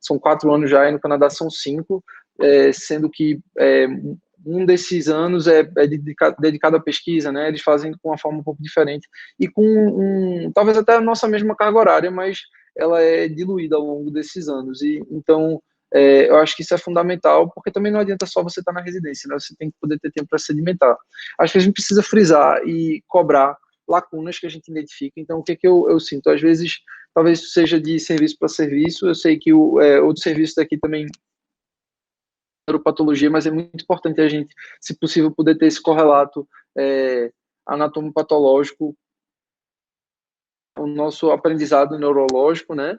são 4 anos já, e no Canadá são 5, sendo que um desses anos é dedicado à pesquisa, né? Eles fazem com uma forma um pouco diferente e com talvez até a nossa mesma carga horária, mas ela é diluída ao longo desses anos. E então eu acho que isso é fundamental, porque também não adianta só você estar na residência, né? Você tem que poder ter tempo para se alimentar. Acho que a gente precisa frisar e cobrar lacunas que a gente identifica. Então, o que eu sinto? Às vezes, talvez isso seja de serviço para serviço. Eu sei que outro serviço daqui também neuropatologia, mas é muito importante a gente, se possível, poder ter esse correlato anatomopatológico, o nosso aprendizado neurológico, né?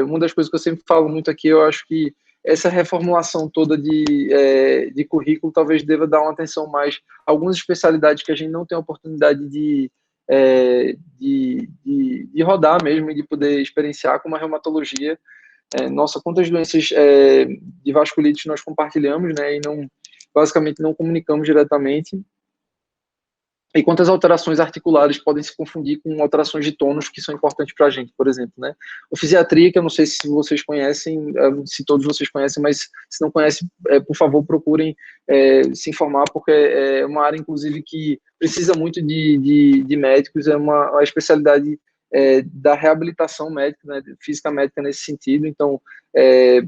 Uma das coisas que eu sempre falo muito aqui, eu acho que essa reformulação toda de currículo talvez deva dar uma atenção mais a algumas especialidades que a gente não tem a oportunidade de rodar mesmo e de poder experienciar, como a reumatologia. Nossa, quantas doenças de vasculite nós compartilhamos, né, e basicamente não comunicamos diretamente. e quantas alterações articulares podem se confundir com alterações de tônus que são importantes para a gente, por exemplo, né? O fisiatria, que eu não sei se vocês conhecem, se todos vocês conhecem, mas se não conhecem, por favor, procurem se informar, porque é uma área, inclusive, que precisa muito de médicos, é uma especialidade da reabilitação médica, né, física médica nesse sentido. Então, é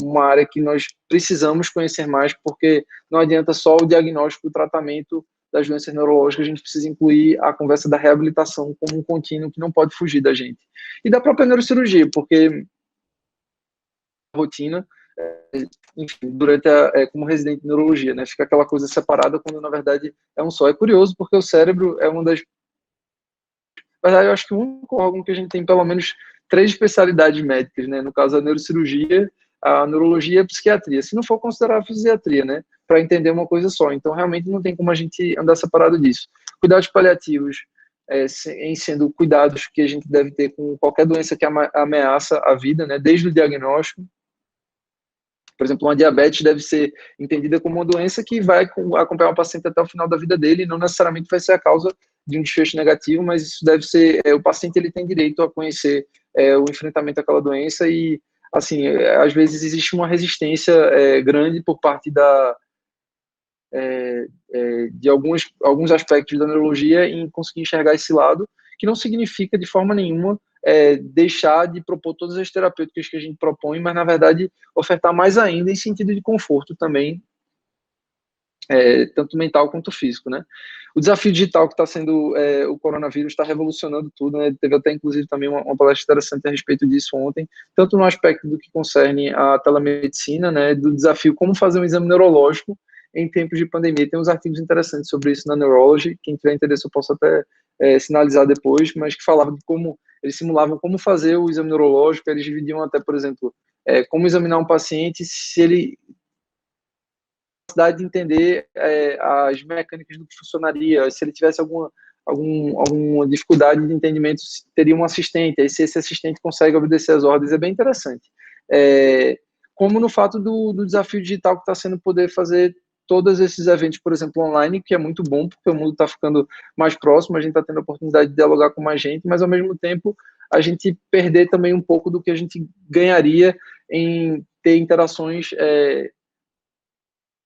uma área que nós precisamos conhecer mais, porque não adianta só o diagnóstico e o tratamento das doenças neurológicas, a gente precisa incluir a conversa da reabilitação como um contínuo que não pode fugir da gente. E da própria neurocirurgia, porque a rotina, enfim, durante como residente de neurologia, né, fica aquela coisa separada quando na verdade é um só. É curioso porque o cérebro é uma das... Na verdade, eu acho que o único órgão que a gente tem pelo menos 3 especialidades médicas, né, no caso a neurocirurgia, a neurologia e a psiquiatria, se não for considerar a fisiatria, né, para entender uma coisa só. Então, realmente, não tem como a gente andar separado disso. Cuidados paliativos, em sendo cuidados que a gente deve ter com qualquer doença que ameaça a vida, né, desde o diagnóstico. Por exemplo, uma diabetes deve ser entendida como uma doença que vai acompanhar o paciente até o final da vida dele, e não necessariamente vai ser a causa de um desfecho negativo, mas isso deve ser, o paciente ele tem direito a conhecer o enfrentamento daquela doença e, assim, às vezes existe uma resistência grande por parte de alguns aspectos da neurologia em conseguir enxergar esse lado, que não significa de forma nenhuma deixar de propor todas as terapêuticas que a gente propõe, mas na verdade ofertar mais ainda em sentido de conforto também, tanto mental quanto físico, né? O desafio digital que está sendo o coronavírus está revolucionando tudo, né? Teve até inclusive também uma palestra interessante a respeito disso ontem, tanto no aspecto do que concerne a telemedicina, né? Do desafio como fazer um exame neurológico em tempos de pandemia. Tem uns artigos interessantes sobre isso na Neurology, quem tiver interesse eu posso até sinalizar depois, mas que falavam de como eles simulavam como fazer o exame neurológico, eles dividiam até, por exemplo, como examinar um paciente se ele de entender as mecânicas do que funcionaria, se ele tivesse alguma dificuldade de entendimento, teria um assistente, aí se esse assistente consegue obedecer as ordens, é bem interessante. Como no fato do desafio digital que está sendo poder fazer todos esses eventos, por exemplo, online, que é muito bom, porque o mundo está ficando mais próximo, a gente está tendo a oportunidade de dialogar com mais gente, mas ao mesmo tempo a gente perder também um pouco do que a gente ganharia em ter interações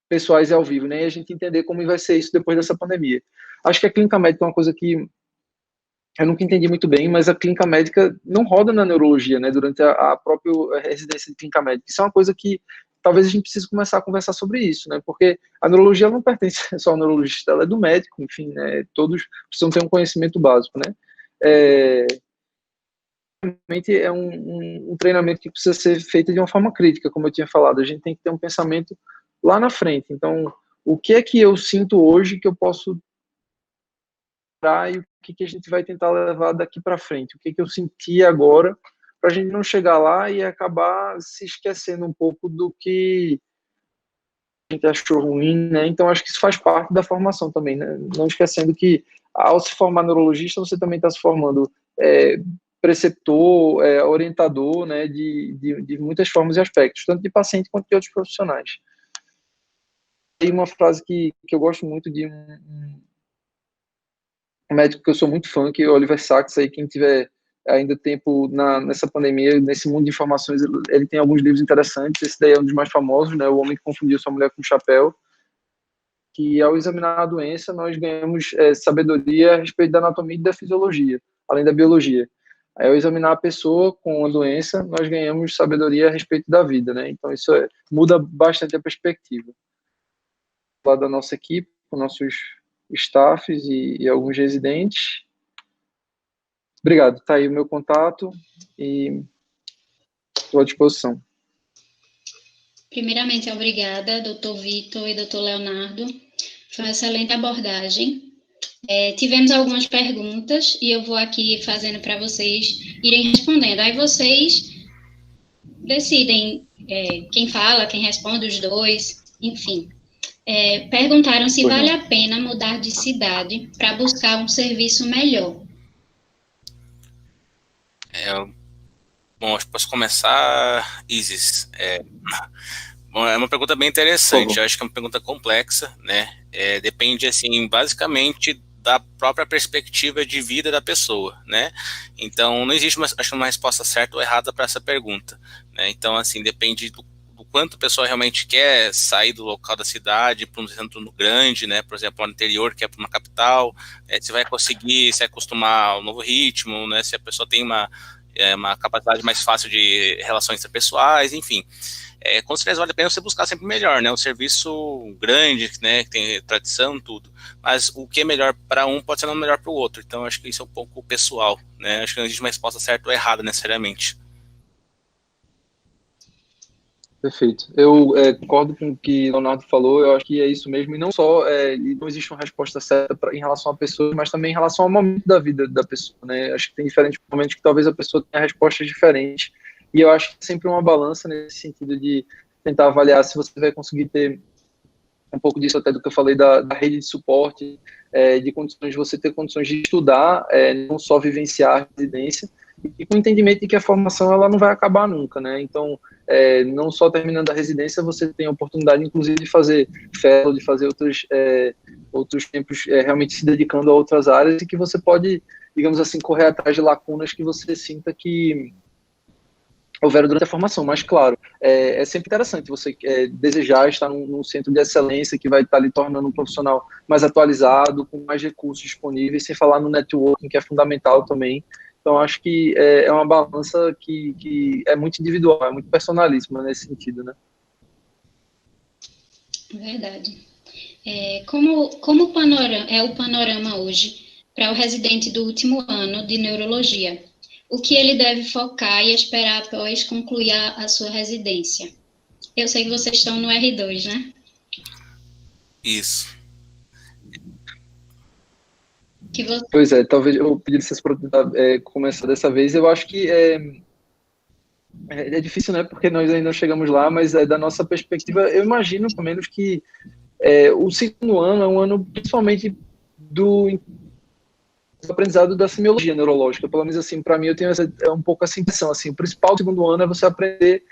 pessoais e ao vivo, né? E a gente entender como vai ser isso depois dessa pandemia. Acho que a clínica médica é uma coisa que eu nunca entendi muito bem, mas a clínica médica não roda na neurologia, né? Durante a própria residência de clínica médica. Isso é uma coisa que talvez a gente precise começar a conversar sobre isso, né? Porque a neurologia não pertence só ao neurologista, ela é do médico, enfim, né? Todos precisam ter um conhecimento básico, né? Realmente é um treinamento que precisa ser feito de uma forma crítica, como eu tinha falado. A gente tem que ter um pensamento lá na frente. Então, o que é que eu sinto hoje que eu posso e o que a gente vai tentar levar daqui para frente? O que eu senti agora para a gente não chegar lá e acabar se esquecendo um pouco do que a gente achou ruim, né? Então, acho que isso faz parte da formação também, né? Não esquecendo que, ao se formar neurologista, você também está se formando preceptor, orientador, né? De muitas formas e aspectos, tanto de paciente quanto de outros profissionais. Tem uma frase que eu gosto muito de um médico que eu sou muito fã, que é o Oliver Sacks, aí quem tiver ainda tempo nessa pandemia, nesse mundo de informações, ele tem alguns livros interessantes, esse daí é um dos mais famosos, né, O Homem que Confundiu Sua Mulher com o Chapéu, que ao examinar a doença, nós ganhamos sabedoria a respeito da anatomia e da fisiologia, além da biologia. Aí, ao examinar a pessoa com a doença, nós ganhamos sabedoria a respeito da vida, né, então isso muda bastante a perspectiva. Lá da nossa equipe, com nossos staffs e alguns residentes. Obrigado, tá aí o meu contato e estou à disposição.
Primeiramente, obrigada, doutor Vitor e doutor Leonardo. Foi uma excelente abordagem. Tivemos algumas perguntas e eu vou aqui fazendo para vocês irem respondendo. Aí vocês decidem quem fala, quem responde, os dois, enfim. Perguntaram se vale a pena mudar de cidade para buscar um serviço melhor.
Bom, acho que posso começar, Isis. Bom, é uma pergunta bem interessante, eu acho que é uma pergunta complexa, né? Depende, assim, basicamente da própria perspectiva de vida da pessoa, né? Então, não existe acho que uma resposta certa ou errada para essa pergunta, né? Então, assim, depende do quanto a pessoa realmente quer sair do local da cidade para um centro grande, né? Por exemplo, no interior, que é para uma capital, se vai conseguir se acostumar ao novo ritmo, né? Se a pessoa tem uma capacidade mais fácil de relações interpessoais, enfim. Com certeza vale a pena você buscar sempre o melhor, né? Um serviço grande, né? Que tem tradição, tudo. Mas o que é melhor para um pode ser não melhor para o outro. Então, acho que isso é um pouco pessoal, né? Acho que não existe uma resposta certa ou errada necessariamente.
Perfeito. Eu concordo com o que o Leonardo falou, eu acho que é isso mesmo, e não só, não existe uma resposta certa em relação a pessoas, mas também em relação ao momento da vida da pessoa, né? Acho que tem diferentes momentos que talvez a pessoa tenha respostas diferentes, e eu acho que é sempre uma balança nesse sentido de tentar avaliar se você vai conseguir ter um pouco disso até do que eu falei da rede de suporte, de condições de você ter condições de estudar, não só vivenciar a residência, e com o entendimento de que a formação ela não vai acabar nunca, né? Então, não só terminando a residência, você tem a oportunidade, inclusive, de fazer fellow, de fazer outros tempos realmente se dedicando a outras áreas, e que você pode, digamos assim, correr atrás de lacunas que você sinta que houveram durante a formação, mas claro, é sempre interessante você desejar estar num centro de excelência que vai estar lhe tornando um profissional mais atualizado, com mais recursos disponíveis, sem falar no networking, que é fundamental também. Então, acho que é uma balança que é muito individual, é muito personalíssima nesse sentido, né?
Verdade. Como o panorama hoje para o residente do último ano de neurologia? O que ele deve focar e esperar após concluir a sua residência? Eu sei que vocês estão no R2, né?
Isso.
Pois é, talvez eu pedisse para começar dessa vez. Eu acho que é difícil, né? Porque nós ainda não chegamos lá, mas da nossa perspectiva, eu imagino, pelo menos, que o segundo ano é um ano, principalmente, do aprendizado da semiologia neurológica. Pelo menos, assim, para mim, eu tenho um pouco essa impressão. Assim, o principal do segundo ano é você aprender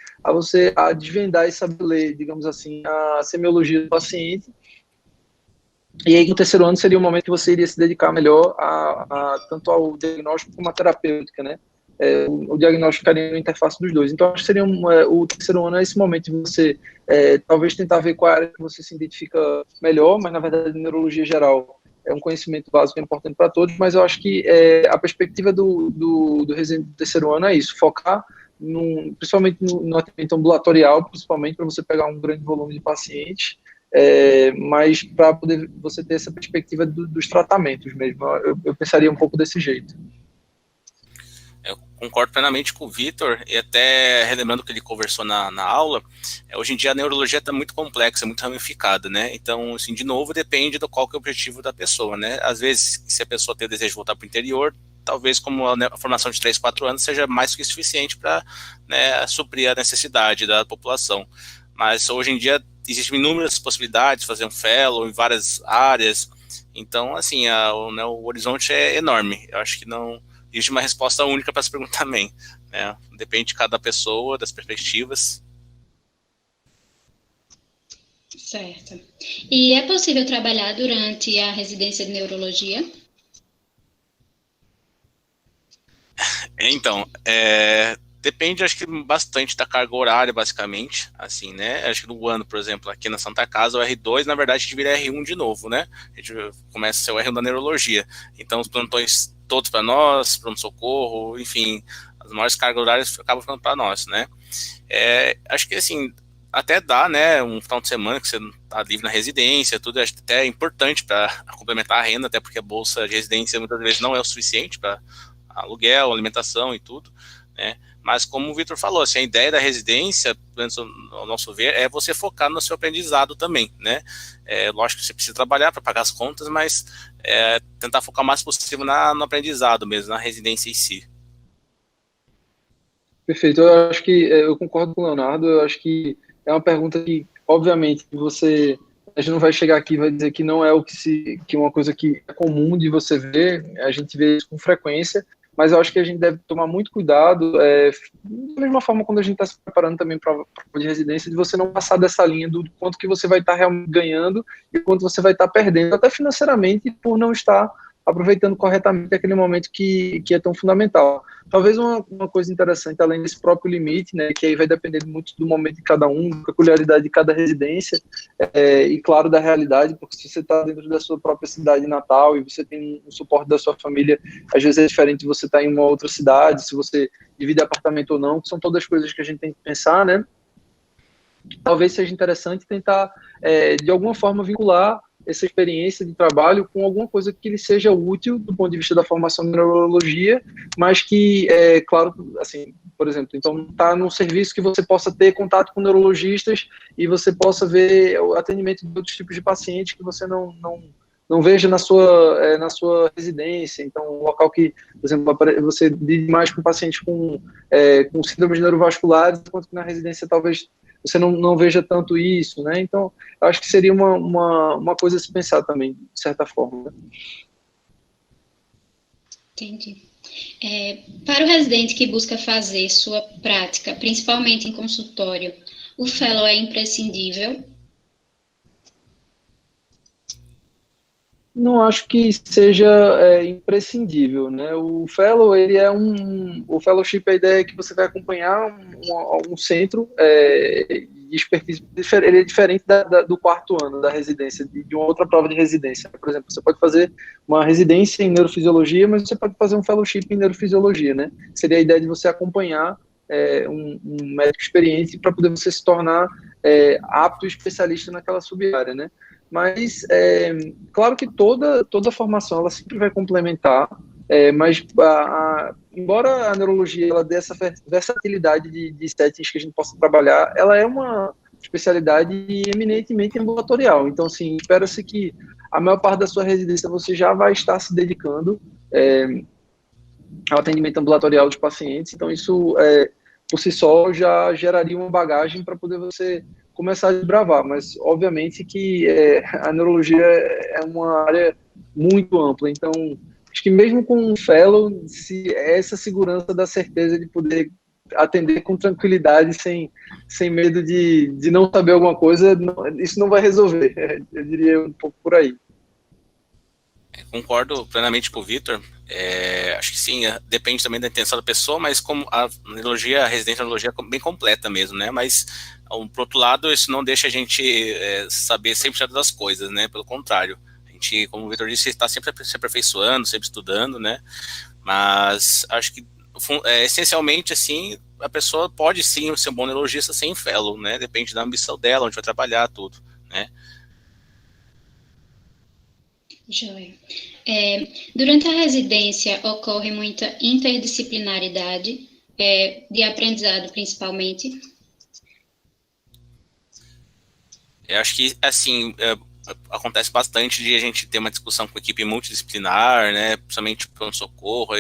a desvendar e saber ler, digamos assim, a semiologia do paciente. E aí, no terceiro ano, seria o momento que você iria se dedicar melhor tanto ao diagnóstico como à terapêutica, né? O diagnóstico ficaria na interface dos dois. Então, acho que seria o terceiro ano é esse momento de você talvez tentar ver qual área que você se identifica melhor, mas, na verdade, neurologia geral é um conhecimento básico importante para todos, mas eu acho que a perspectiva do residente do terceiro ano é isso, focar principalmente no atendimento ambulatorial, principalmente para você pegar um grande volume de pacientes, mas para poder você ter essa perspectiva dos tratamentos mesmo. Eu pensaria um pouco desse jeito.
Eu concordo plenamente com o Vitor, e até relembrando o que ele conversou na aula, hoje em dia a neurologia está muito complexa, muito ramificada, né? Então, assim, de novo, depende do qual que é o objetivo da pessoa, né? Às vezes, se a pessoa tem o desejo de voltar para o interior, talvez como a formação de 3, 4 anos seja mais que suficiente para, né, suprir a necessidade da população. Mas hoje em dia existem inúmeras possibilidades de fazer um fellow em várias áreas, então, assim, o horizonte é enorme. Eu acho que não existe uma resposta única para se perguntar também, né? Depende de cada pessoa, das perspectivas.
Certo. E é possível trabalhar durante a residência de neurologia?
Então, depende, acho que bastante da carga horária, basicamente, assim, né? Acho que no ano, por exemplo, aqui na Santa Casa, o R2, na verdade, a gente vira R1 de novo, né? A gente começa a ser o R1 da neurologia. Então, os plantões todos para nós, pronto-socorro, enfim, as maiores cargas horárias acabam ficando para nós, né? Acho que, assim, até dá, né, um final de semana que você tá livre na residência, tudo, acho que até é importante para complementar a renda, até porque a bolsa de residência muitas vezes não é o suficiente para aluguel, alimentação e tudo, né? Mas como o Vitor falou, assim, a ideia da residência, ao nosso ver, é você focar no seu aprendizado também, né? Lógico que você precisa trabalhar para pagar as contas, mas tentar focar o mais possível no aprendizado mesmo, na residência em si.
Perfeito, eu acho que eu concordo com o Leonardo, eu acho que é uma pergunta que, obviamente, a gente não vai chegar aqui e vai dizer que não é que uma coisa que é comum de você ver, a gente vê isso com frequência, mas eu acho que a gente deve tomar muito cuidado, da mesma forma quando a gente está se preparando também para a prova de residência, de você não passar dessa linha do quanto que você vai estar realmente ganhando e quanto você vai estar perdendo, até financeiramente, por não estar aproveitando corretamente aquele momento que é tão fundamental. Talvez uma coisa interessante, além desse próprio limite, né, que aí vai depender muito do momento de cada um, da peculiaridade de cada residência, e claro, da realidade, porque se você está dentro da sua própria cidade natal e você tem um suporte da sua família, às vezes é diferente de você estar em uma outra cidade, se você divide apartamento ou não, que são todas coisas que a gente tem que pensar, né? Talvez seja interessante tentar, de alguma forma, vincular essa experiência de trabalho com alguma coisa que lhe seja útil do ponto de vista da formação de neurologia, mas que, claro, assim, por exemplo, então está num serviço que você possa ter contato com neurologistas e você possa ver o atendimento de outros tipos de pacientes que você não veja na sua residência. Então, um local que, por exemplo, você lide mais com pacientes com síndromes neurovasculares, enquanto que na residência talvez você não veja tanto isso, né? Então, eu acho que seria uma coisa a se pensar também, de certa forma. Né?
Entendi. Para o residente que busca fazer sua prática, principalmente em consultório, o fellow é imprescindível?
Não acho que seja imprescindível, né? O fellow, o fellowship, a ideia é que você vai acompanhar um centro de expertise, ele é diferente do quarto ano da residência, de uma outra prova de residência. Por exemplo, você pode fazer uma residência em neurofisiologia, mas você pode fazer um fellowship em neurofisiologia, né? Seria a ideia de você acompanhar um médico experiente para poder você se tornar apto e especialista naquela sub-área, né? Mas, claro que toda formação, ela sempre vai complementar, mas, embora a neurologia ela dê essa versatilidade de settings que a gente possa trabalhar, ela é uma especialidade eminentemente ambulatorial. Então, assim, espera-se que a maior parte da sua residência você já vai estar se dedicando ao atendimento ambulatorial dos pacientes. Então, isso, por si só, já geraria uma bagagem para poder você começar a desbravar, mas obviamente que a neurologia é uma área muito ampla, então acho que mesmo com um fellow, se essa segurança da certeza de poder atender com tranquilidade, sem medo de não saber alguma coisa, isso não vai resolver, eu diria um pouco por aí.
Concordo plenamente com o Vitor. Acho que sim, depende também da intenção da pessoa, mas como a neurologia, a residência de neurologia é bem completa mesmo, né? Mas, por outro lado, isso não deixa a gente saber 100% das coisas, né? Pelo contrário, a gente, como o Vitor disse, está sempre se aperfeiçoando, sempre estudando, né? Mas acho que, essencialmente, assim, a pessoa pode sim ser um bom neurologista sem fellow, né? Depende da ambição dela, onde vai trabalhar, tudo, né?
Joia. Durante a residência ocorre muita interdisciplinaridade de aprendizado, principalmente?
Eu acho que, assim, acontece bastante de a gente ter uma discussão com equipe multidisciplinar, né, principalmente pronto-socorro,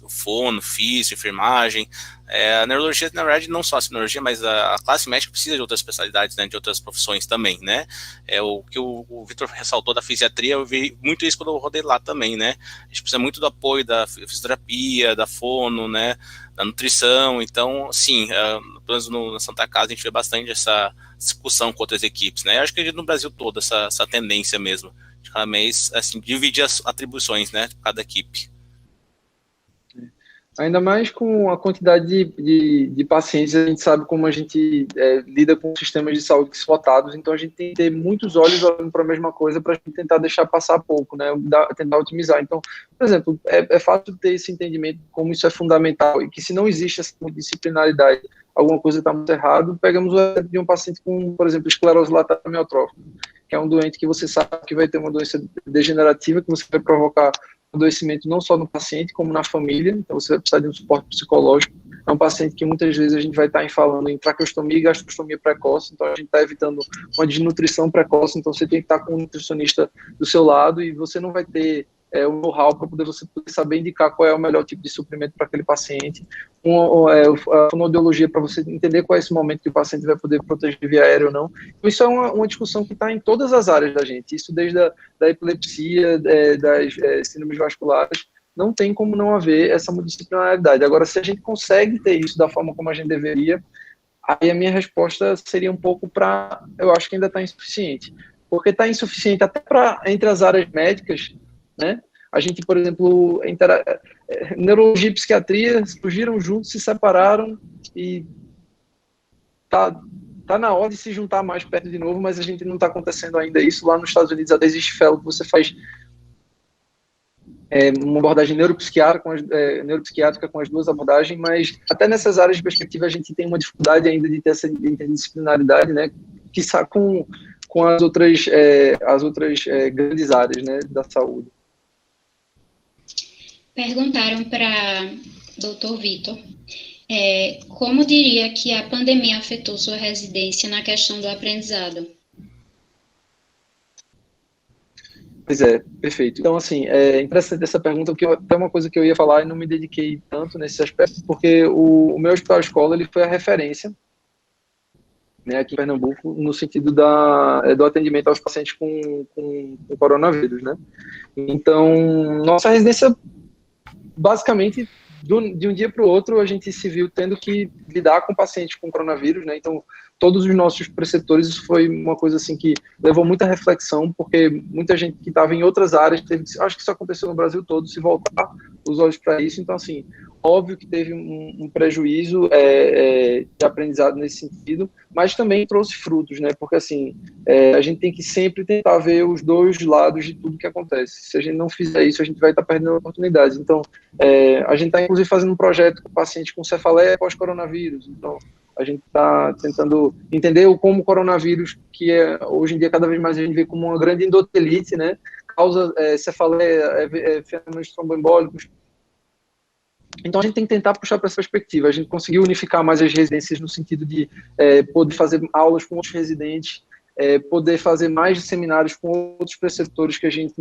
fono, físio, enfermagem. A neurologia, na verdade, não só a neurologia, mas a classe médica precisa de outras especialidades, né, de outras profissões também, né. O que o Vitor ressaltou da fisiatria, eu vi muito isso quando eu rodei lá também, né. A gente precisa muito do apoio da fisioterapia, da fono, né, da nutrição. Então, sim, pelo menos na Santa Casa a gente vê bastante essa discussão com outras equipes, né. Eu acho que no Brasil todo essa tendência mesmo, de cada mês, assim, dividir as atribuições, né, de cada equipe.
Ainda mais com a quantidade de pacientes, a gente sabe como a gente lida com sistemas de saúde esgotados, então a gente tem que ter muitos olhos olhando para a mesma coisa para a gente tentar deixar passar pouco, né? Tentar otimizar. Então, por exemplo, é fácil ter esse entendimento de como isso é fundamental e que se não existe essa disciplinaridade, alguma coisa está muito errado. Pegamos o exemplo de um paciente com, por exemplo, esclerose lateral amiotrófica, que é um doente que você sabe que vai ter uma doença degenerativa, que você vai provocar adoecimento não só no paciente, como na família, então você vai precisar de um suporte psicológico. É um paciente que muitas vezes a gente vai estar falando em traqueostomia e gastrostomia precoce, então a gente está evitando uma desnutrição precoce, então você tem que estar com um nutricionista do seu lado e você não vai ter o know-how para poder você poder saber indicar qual é o melhor tipo de suprimento para aquele paciente, a fonoaudiologia para você entender qual é esse momento que o paciente vai poder proteger via aérea ou não. Então, isso é uma discussão que está em todas as áreas da gente, isso desde da epilepsia, das síndromes vasculares, não tem como não haver essa multidisciplinaridade. Agora, se a gente consegue ter isso da forma como a gente deveria, aí a minha resposta seria um pouco eu acho que ainda está insuficiente, porque está insuficiente até entre as áreas médicas, né? a gente, por exemplo, neurologia e psiquiatria surgiram juntos, se separaram e tá na hora de se juntar mais perto de novo, mas a gente não está acontecendo ainda isso. Lá nos Estados Unidos até existe fellow que você faz uma abordagem neuropsiquiátrica com as duas abordagens, mas até nessas áreas de perspectiva a gente tem uma dificuldade ainda de ter essa interdisciplinaridade, né, quiçá com as outras grandes áreas, né, da saúde.
Perguntaram para Dr. Vitor como diria que a pandemia afetou sua residência na questão do aprendizado?
Pois é, perfeito. Então, assim, é interessante essa pergunta, porque é uma coisa que eu ia falar e não me dediquei tanto nesse aspecto, porque o meu hospital escola ele foi a referência, né, aqui em Pernambuco, no sentido do atendimento aos pacientes com coronavírus, né? Então, nossa residência, basicamente, de um dia para o outro, a gente se viu tendo que lidar com pacientes com coronavírus, né? Então, todos os nossos preceptores, isso foi uma coisa assim que levou muita reflexão, porque muita gente que estava em outras áreas, acho que isso aconteceu no Brasil todo, se voltar os olhos para isso. Então, assim, óbvio que teve um prejuízo de aprendizado nesse sentido, mas também trouxe frutos, né? Porque, assim, a gente tem que sempre tentar ver os dois lados de tudo que acontece. Se a gente não fizer isso, a gente vai estar perdendo oportunidades. Então, a gente está, inclusive, fazendo um projeto com pacientes com cefaleia pós-coronavírus. Então, a gente está tentando entender como o coronavírus, que hoje em dia cada vez mais a gente vê como uma grande endotelite, né? Causa cefaleia, fenômenos tromboembólicos. Então, a gente tem que tentar puxar para essa perspectiva. A gente conseguiu unificar mais as residências no sentido de poder fazer aulas com outros residentes, poder fazer mais seminários com outros preceptores que a gente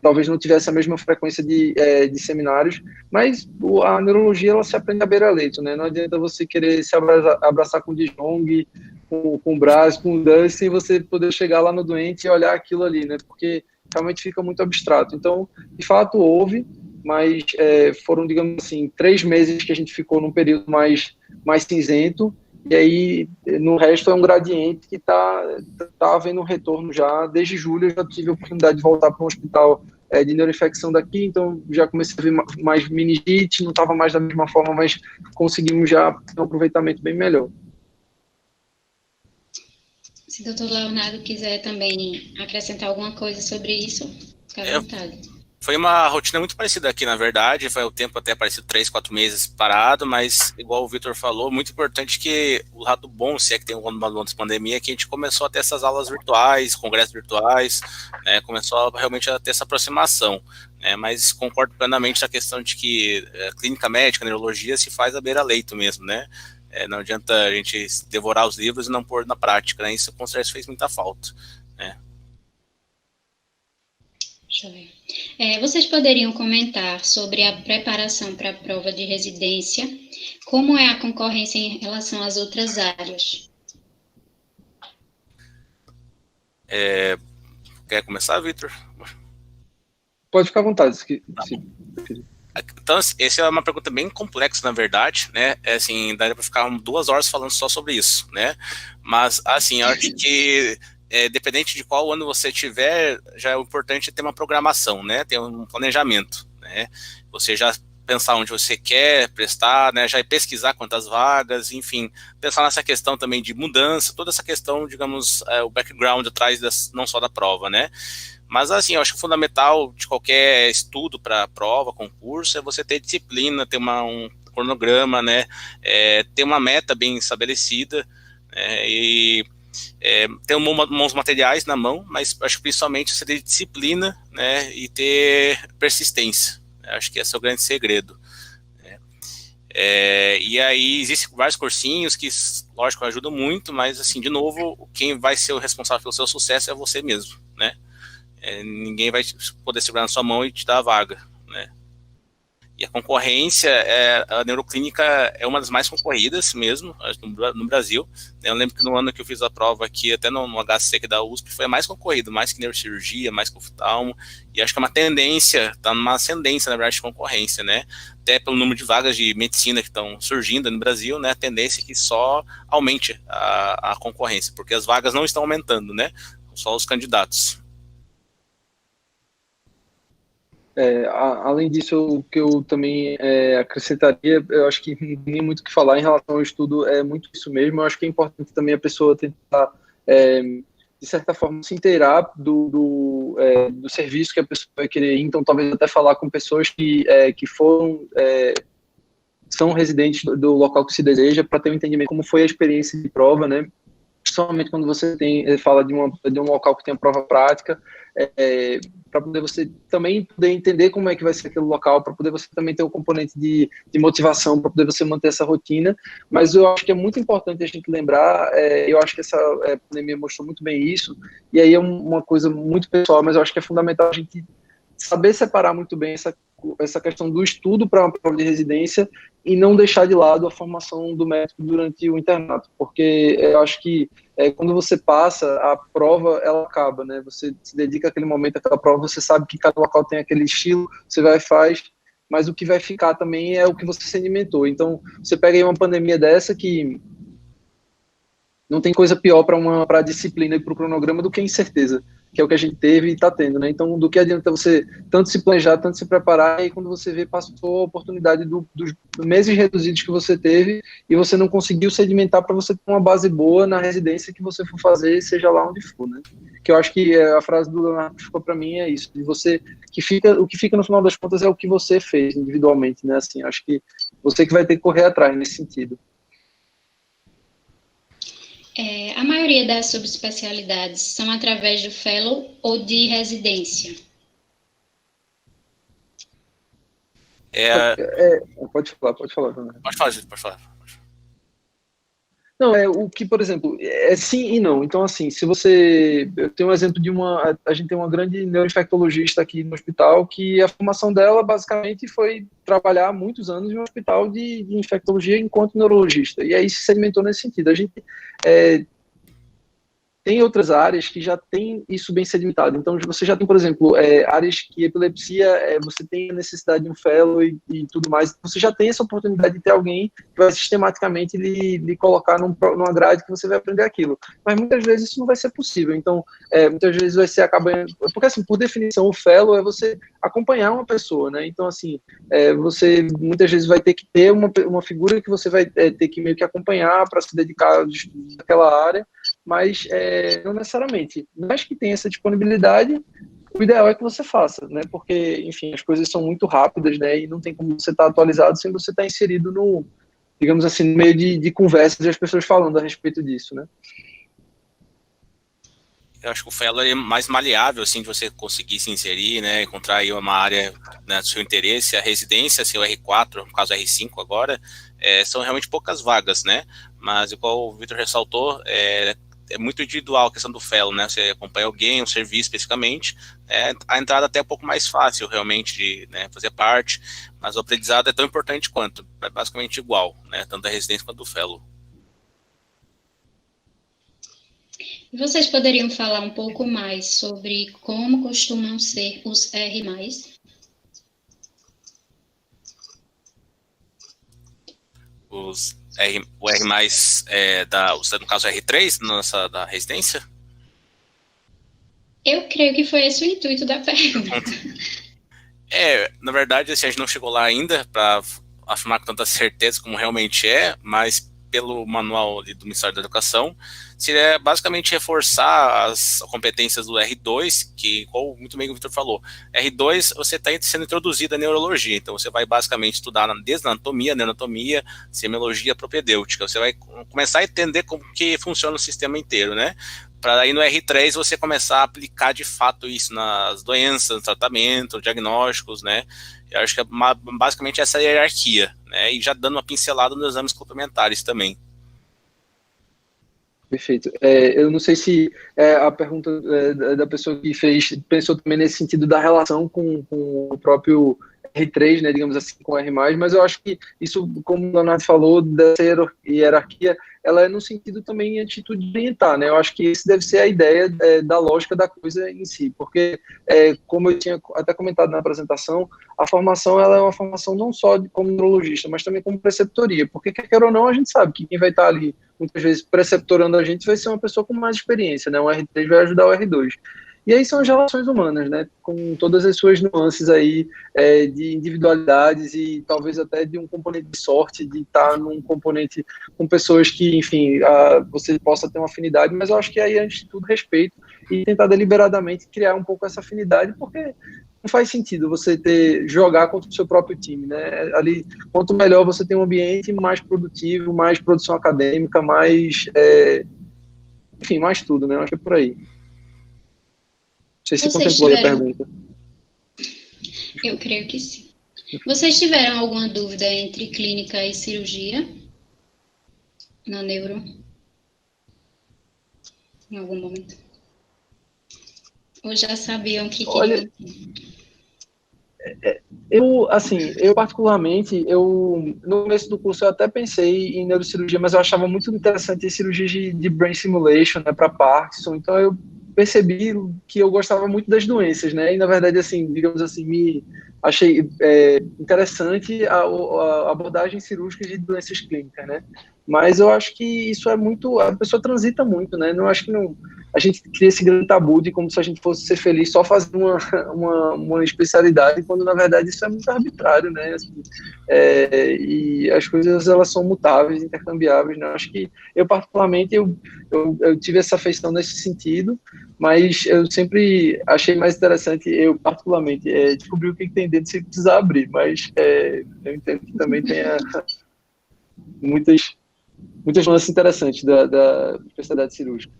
talvez não tivesse a mesma frequência de seminários, mas a neurologia ela se aprende à beira-leito, né? Não adianta você querer se abraçar com o de Jong, com o Brás, com o Dan, sem você poder chegar lá no doente e olhar aquilo ali, né? Porque realmente fica muito abstrato. Então, de fato, houve, mas foram, digamos assim, 3 meses que a gente ficou num período mais cinzento, e aí no resto é um gradiente que tá havendo um retorno já. Desde julho eu já tive a oportunidade de voltar para um hospital de neuroinfecção daqui, então já comecei a ver mais meningite, não estava mais da mesma forma, mas conseguimos já ter um aproveitamento bem melhor.
Se o doutor Leonardo quiser também acrescentar alguma coisa sobre isso, fique à vontade.
Foi uma rotina muito parecida aqui, na verdade, foi o tempo até parecido 3, 4 meses parado, mas igual o Vitor falou, muito importante que o lado bom, se é que tem um lado bom dessa pandemia, é que a gente começou a ter essas aulas virtuais, congressos virtuais, né, começou realmente a ter essa aproximação, né, mas concordo plenamente na questão de que a clínica médica, a neurologia se faz à beira-leito mesmo, né, não adianta a gente devorar os livros e não pôr na prática, né, isso com certeza fez muita falta, né.
Deixa eu ver. Vocês poderiam comentar sobre a preparação para a prova de residência? Como é a concorrência em relação às outras áreas?
Quer começar, Vitor?
Pode ficar à vontade.
Então, essa é uma pergunta bem complexa, na verdade, né? Assim, daria para ficar 2 horas falando só sobre isso, né? Mas, assim, eu acho que dependente de qual ano você tiver, já é importante ter uma programação, né? Ter um planejamento, né? Você já pensar onde você quer prestar, né? Já pesquisar quantas vagas, enfim, pensar nessa questão também de mudança, toda essa questão, digamos, o background atrás não só da prova, né? Mas, assim, eu acho que o fundamental de qualquer estudo para prova, concurso, é você ter disciplina, ter um cronograma, né? Ter uma meta bem estabelecida, e ter uns materiais na mão, mas acho que principalmente você ter disciplina, né, e ter persistência. Acho que esse é o grande segredo. Né? E aí existem vários cursinhos que, lógico, ajudam muito, mas, assim, de novo, quem vai ser o responsável pelo seu sucesso é você mesmo, né? Ninguém vai poder segurar na sua mão e te dar a vaga, né? E a concorrência, a neuroclínica é uma das mais concorridas mesmo no Brasil. Eu lembro que no ano que eu fiz a prova aqui, até no HC aqui da USP, foi a mais concorrida, mais que neurocirurgia, mais que oftalmo, e acho que é uma tendência, está numa ascendência, na verdade, de concorrência, né? Até pelo número de vagas de medicina que estão surgindo no Brasil, né? A tendência é que só aumente a concorrência, porque as vagas não estão aumentando, né? Só os candidatos.
Além disso, o que eu também acrescentaria, eu acho que não tem muito o que falar em relação ao estudo, é muito isso mesmo. Eu acho que é importante também a pessoa tentar, de certa forma, se inteirar do serviço que a pessoa vai querer ir. Então, talvez até falar com pessoas que são residentes do local que se deseja, para ter um entendimento como foi a experiência de prova, né? Principalmente quando você fala de um local que tem a prova prática, para poder você também poder entender como é que vai ser aquele local, para poder você também ter um componente de motivação, para poder você manter essa rotina. Mas eu acho que é muito importante a gente lembrar, eu acho que essa pandemia mostrou muito bem isso, e aí é uma coisa muito pessoal, mas eu acho que é fundamental a gente saber separar muito bem essa questão do estudo para uma prova de residência e não deixar de lado a formação do médico durante o internato, porque eu acho que quando você passa, a prova, ela acaba, né? Você se dedica àquele momento, àquela prova, você sabe que cada local tem aquele estilo, você vai e faz, mas o que vai ficar também é o que você sedimentou. Então, você pega aí uma pandemia dessa que não tem coisa pior para a disciplina e para o cronograma do que a incerteza, que é o que a gente teve e está tendo, né? Então, do que adianta você tanto se planejar, tanto se preparar, e quando você vê, passou a oportunidade dos meses reduzidos que você teve e você não conseguiu sedimentar para você ter uma base boa na residência que você for fazer, seja lá onde for, né? Que eu acho que a frase do Leonardo que ficou para mim é isso, de você, o que fica no final das contas é o que você fez individualmente, né? Assim, acho que você que vai ter que correr atrás nesse sentido.
A maioria das subespecialidades são através do fellow ou de residência?
Pode falar.
Pode falar, Zito, pode falar.
Não, o que, por exemplo, sim e não. Então, assim, se você... Eu tenho um exemplo de a gente tem uma grande neuroinfectologista aqui no hospital que a formação dela, basicamente, foi trabalhar muitos anos em um hospital de infectologia enquanto neurologista. E aí se sedimentou nesse sentido. A gente tem outras áreas que já tem isso bem sedimentado. Então, você já tem, por exemplo, áreas que epilepsia, você tem a necessidade de um fellow e tudo mais. Você já tem essa oportunidade de ter alguém que vai sistematicamente lhe colocar numa grade que você vai aprender aquilo. Mas muitas vezes isso não vai ser possível. Então, muitas vezes vai ser acabando... Porque, assim, por definição, o fellow é você acompanhar uma pessoa, né? Então, assim, você muitas vezes vai ter que ter uma figura que você vai ter que meio que acompanhar para se dedicar aos estudos daquela área, mas não necessariamente. Mas que tem essa disponibilidade, o ideal é que você faça, né? Porque, enfim, as coisas são muito rápidas, né? E não tem como você estar atualizado sem você estar inserido digamos assim, no meio de conversas e as pessoas falando a respeito disso, né?
Eu acho que o fellow é mais maleável, assim, de você conseguir se inserir, né? Encontrar aí uma área, né, do seu interesse. A residência, seu R4, no caso R5 agora, são realmente poucas vagas, né? Mas, igual o Vitor ressaltou, é muito individual a questão do fellow, né? Você acompanha alguém, um serviço especificamente, a entrada até é um pouco mais fácil, realmente, de, né, fazer parte, mas o aprendizado é tão importante quanto, é basicamente igual, né? Tanto da residência quanto do fellow.
Vocês poderiam falar um pouco mais sobre como costumam ser os R+?
O R+, no caso R3, da residência?
Eu creio que foi esse o intuito da pergunta.
Na verdade, assim, a gente não chegou lá ainda para afirmar com tanta certeza como realmente mas pelo manual do Ministério da Educação, seria basicamente reforçar as competências do R2, que, como muito bem o Vitor falou, R2 você está sendo introduzido à neurologia, então você vai basicamente estudar desde a anatomia, neoanatomia, semiologia propedêutica, você vai começar a entender como que funciona o sistema inteiro, né? Para aí no R3 você começar a aplicar de fato isso nas doenças, tratamento, diagnósticos, né? Eu acho que basicamente essa é a hierarquia, né? E já dando uma pincelada nos exames complementares também.
Perfeito. Eu não sei se a pergunta da pessoa que fez pensou também nesse sentido da relação com o próprio R3, né, digamos assim, com R+, mas eu acho que isso, como o Leonardo falou, dessa hierarquia, ela é no sentido também em atitude de orientar, né? Eu acho que esse deve ser a ideia da lógica da coisa em si, porque, como eu tinha até comentado na apresentação, a formação ela é uma formação não só como neurologista, mas também como preceptoria, porque quer ou não, a gente sabe que quem vai estar ali, muitas vezes, preceptorando a gente vai ser uma pessoa com mais experiência, né? O R3 vai ajudar o R2. E aí são as relações humanas, né, com todas as suas nuances aí, de individualidades e talvez até de um componente de sorte, de estar num componente com pessoas que, enfim, você possa ter uma afinidade, mas eu acho que aí, antes de tudo, respeito e tentar deliberadamente criar um pouco essa afinidade, porque não faz sentido você jogar contra o seu próprio time, né? Ali, quanto melhor você tem um ambiente, mais produtivo, mais produção acadêmica, mais, enfim, mais tudo, né? Eu acho que é por aí. Não sei se contemplou a pergunta.
Eu creio que sim. Vocês tiveram alguma dúvida entre clínica e cirurgia na neuro? Em algum momento? Ou já sabiam que queriam?
Olha, eu particularmente, no começo do curso eu até pensei em neurocirurgia, mas eu achava muito interessante cirurgia de brain simulation, né, para Parkinson, então eu percebi que eu gostava muito das doenças, né, e na verdade, assim, digamos assim, me achei interessante a abordagem cirúrgica de doenças clínicas, né, mas eu acho que isso é muito, a pessoa transita muito, né, não acho que não, a gente cria esse grande tabu de como se a gente fosse ser feliz só fazendo uma especialidade, quando na verdade isso é muito arbitrário, né? Assim, e as coisas, elas são mutáveis, intercambiáveis, né? Acho que eu particularmente eu tive essa afeição nesse sentido, mas eu sempre achei mais interessante, eu particularmente, descobrir o que tem dentro sem precisar abrir, mas eu entendo que também tem muitas nuances interessantes da especialidade cirúrgica.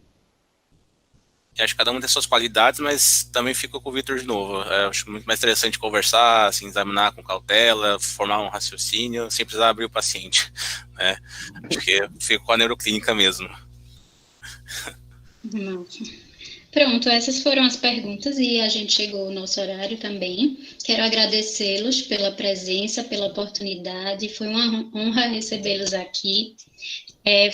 Eu acho que cada um tem suas qualidades, mas também fico com o Vitor de novo. Eu acho muito mais interessante conversar, assim, examinar com cautela, formar um raciocínio, sem precisar abrir o paciente, né? Acho que fico com a neuroclínica mesmo.
Pronto, essas foram as perguntas e a gente chegou ao nosso horário também. Quero agradecê-los pela presença, pela oportunidade. Foi uma honra recebê-los aqui.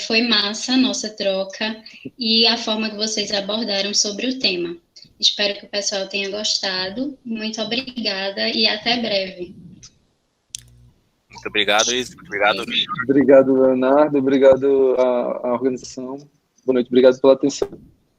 Foi massa a nossa troca e a forma que vocês abordaram sobre o tema. Espero que o pessoal tenha gostado. Muito obrigada e até breve.
Muito obrigado, Isa. Muito obrigado, Vitor.
Obrigado, Leonardo. Obrigado à organização. Boa noite. Obrigado pela atenção.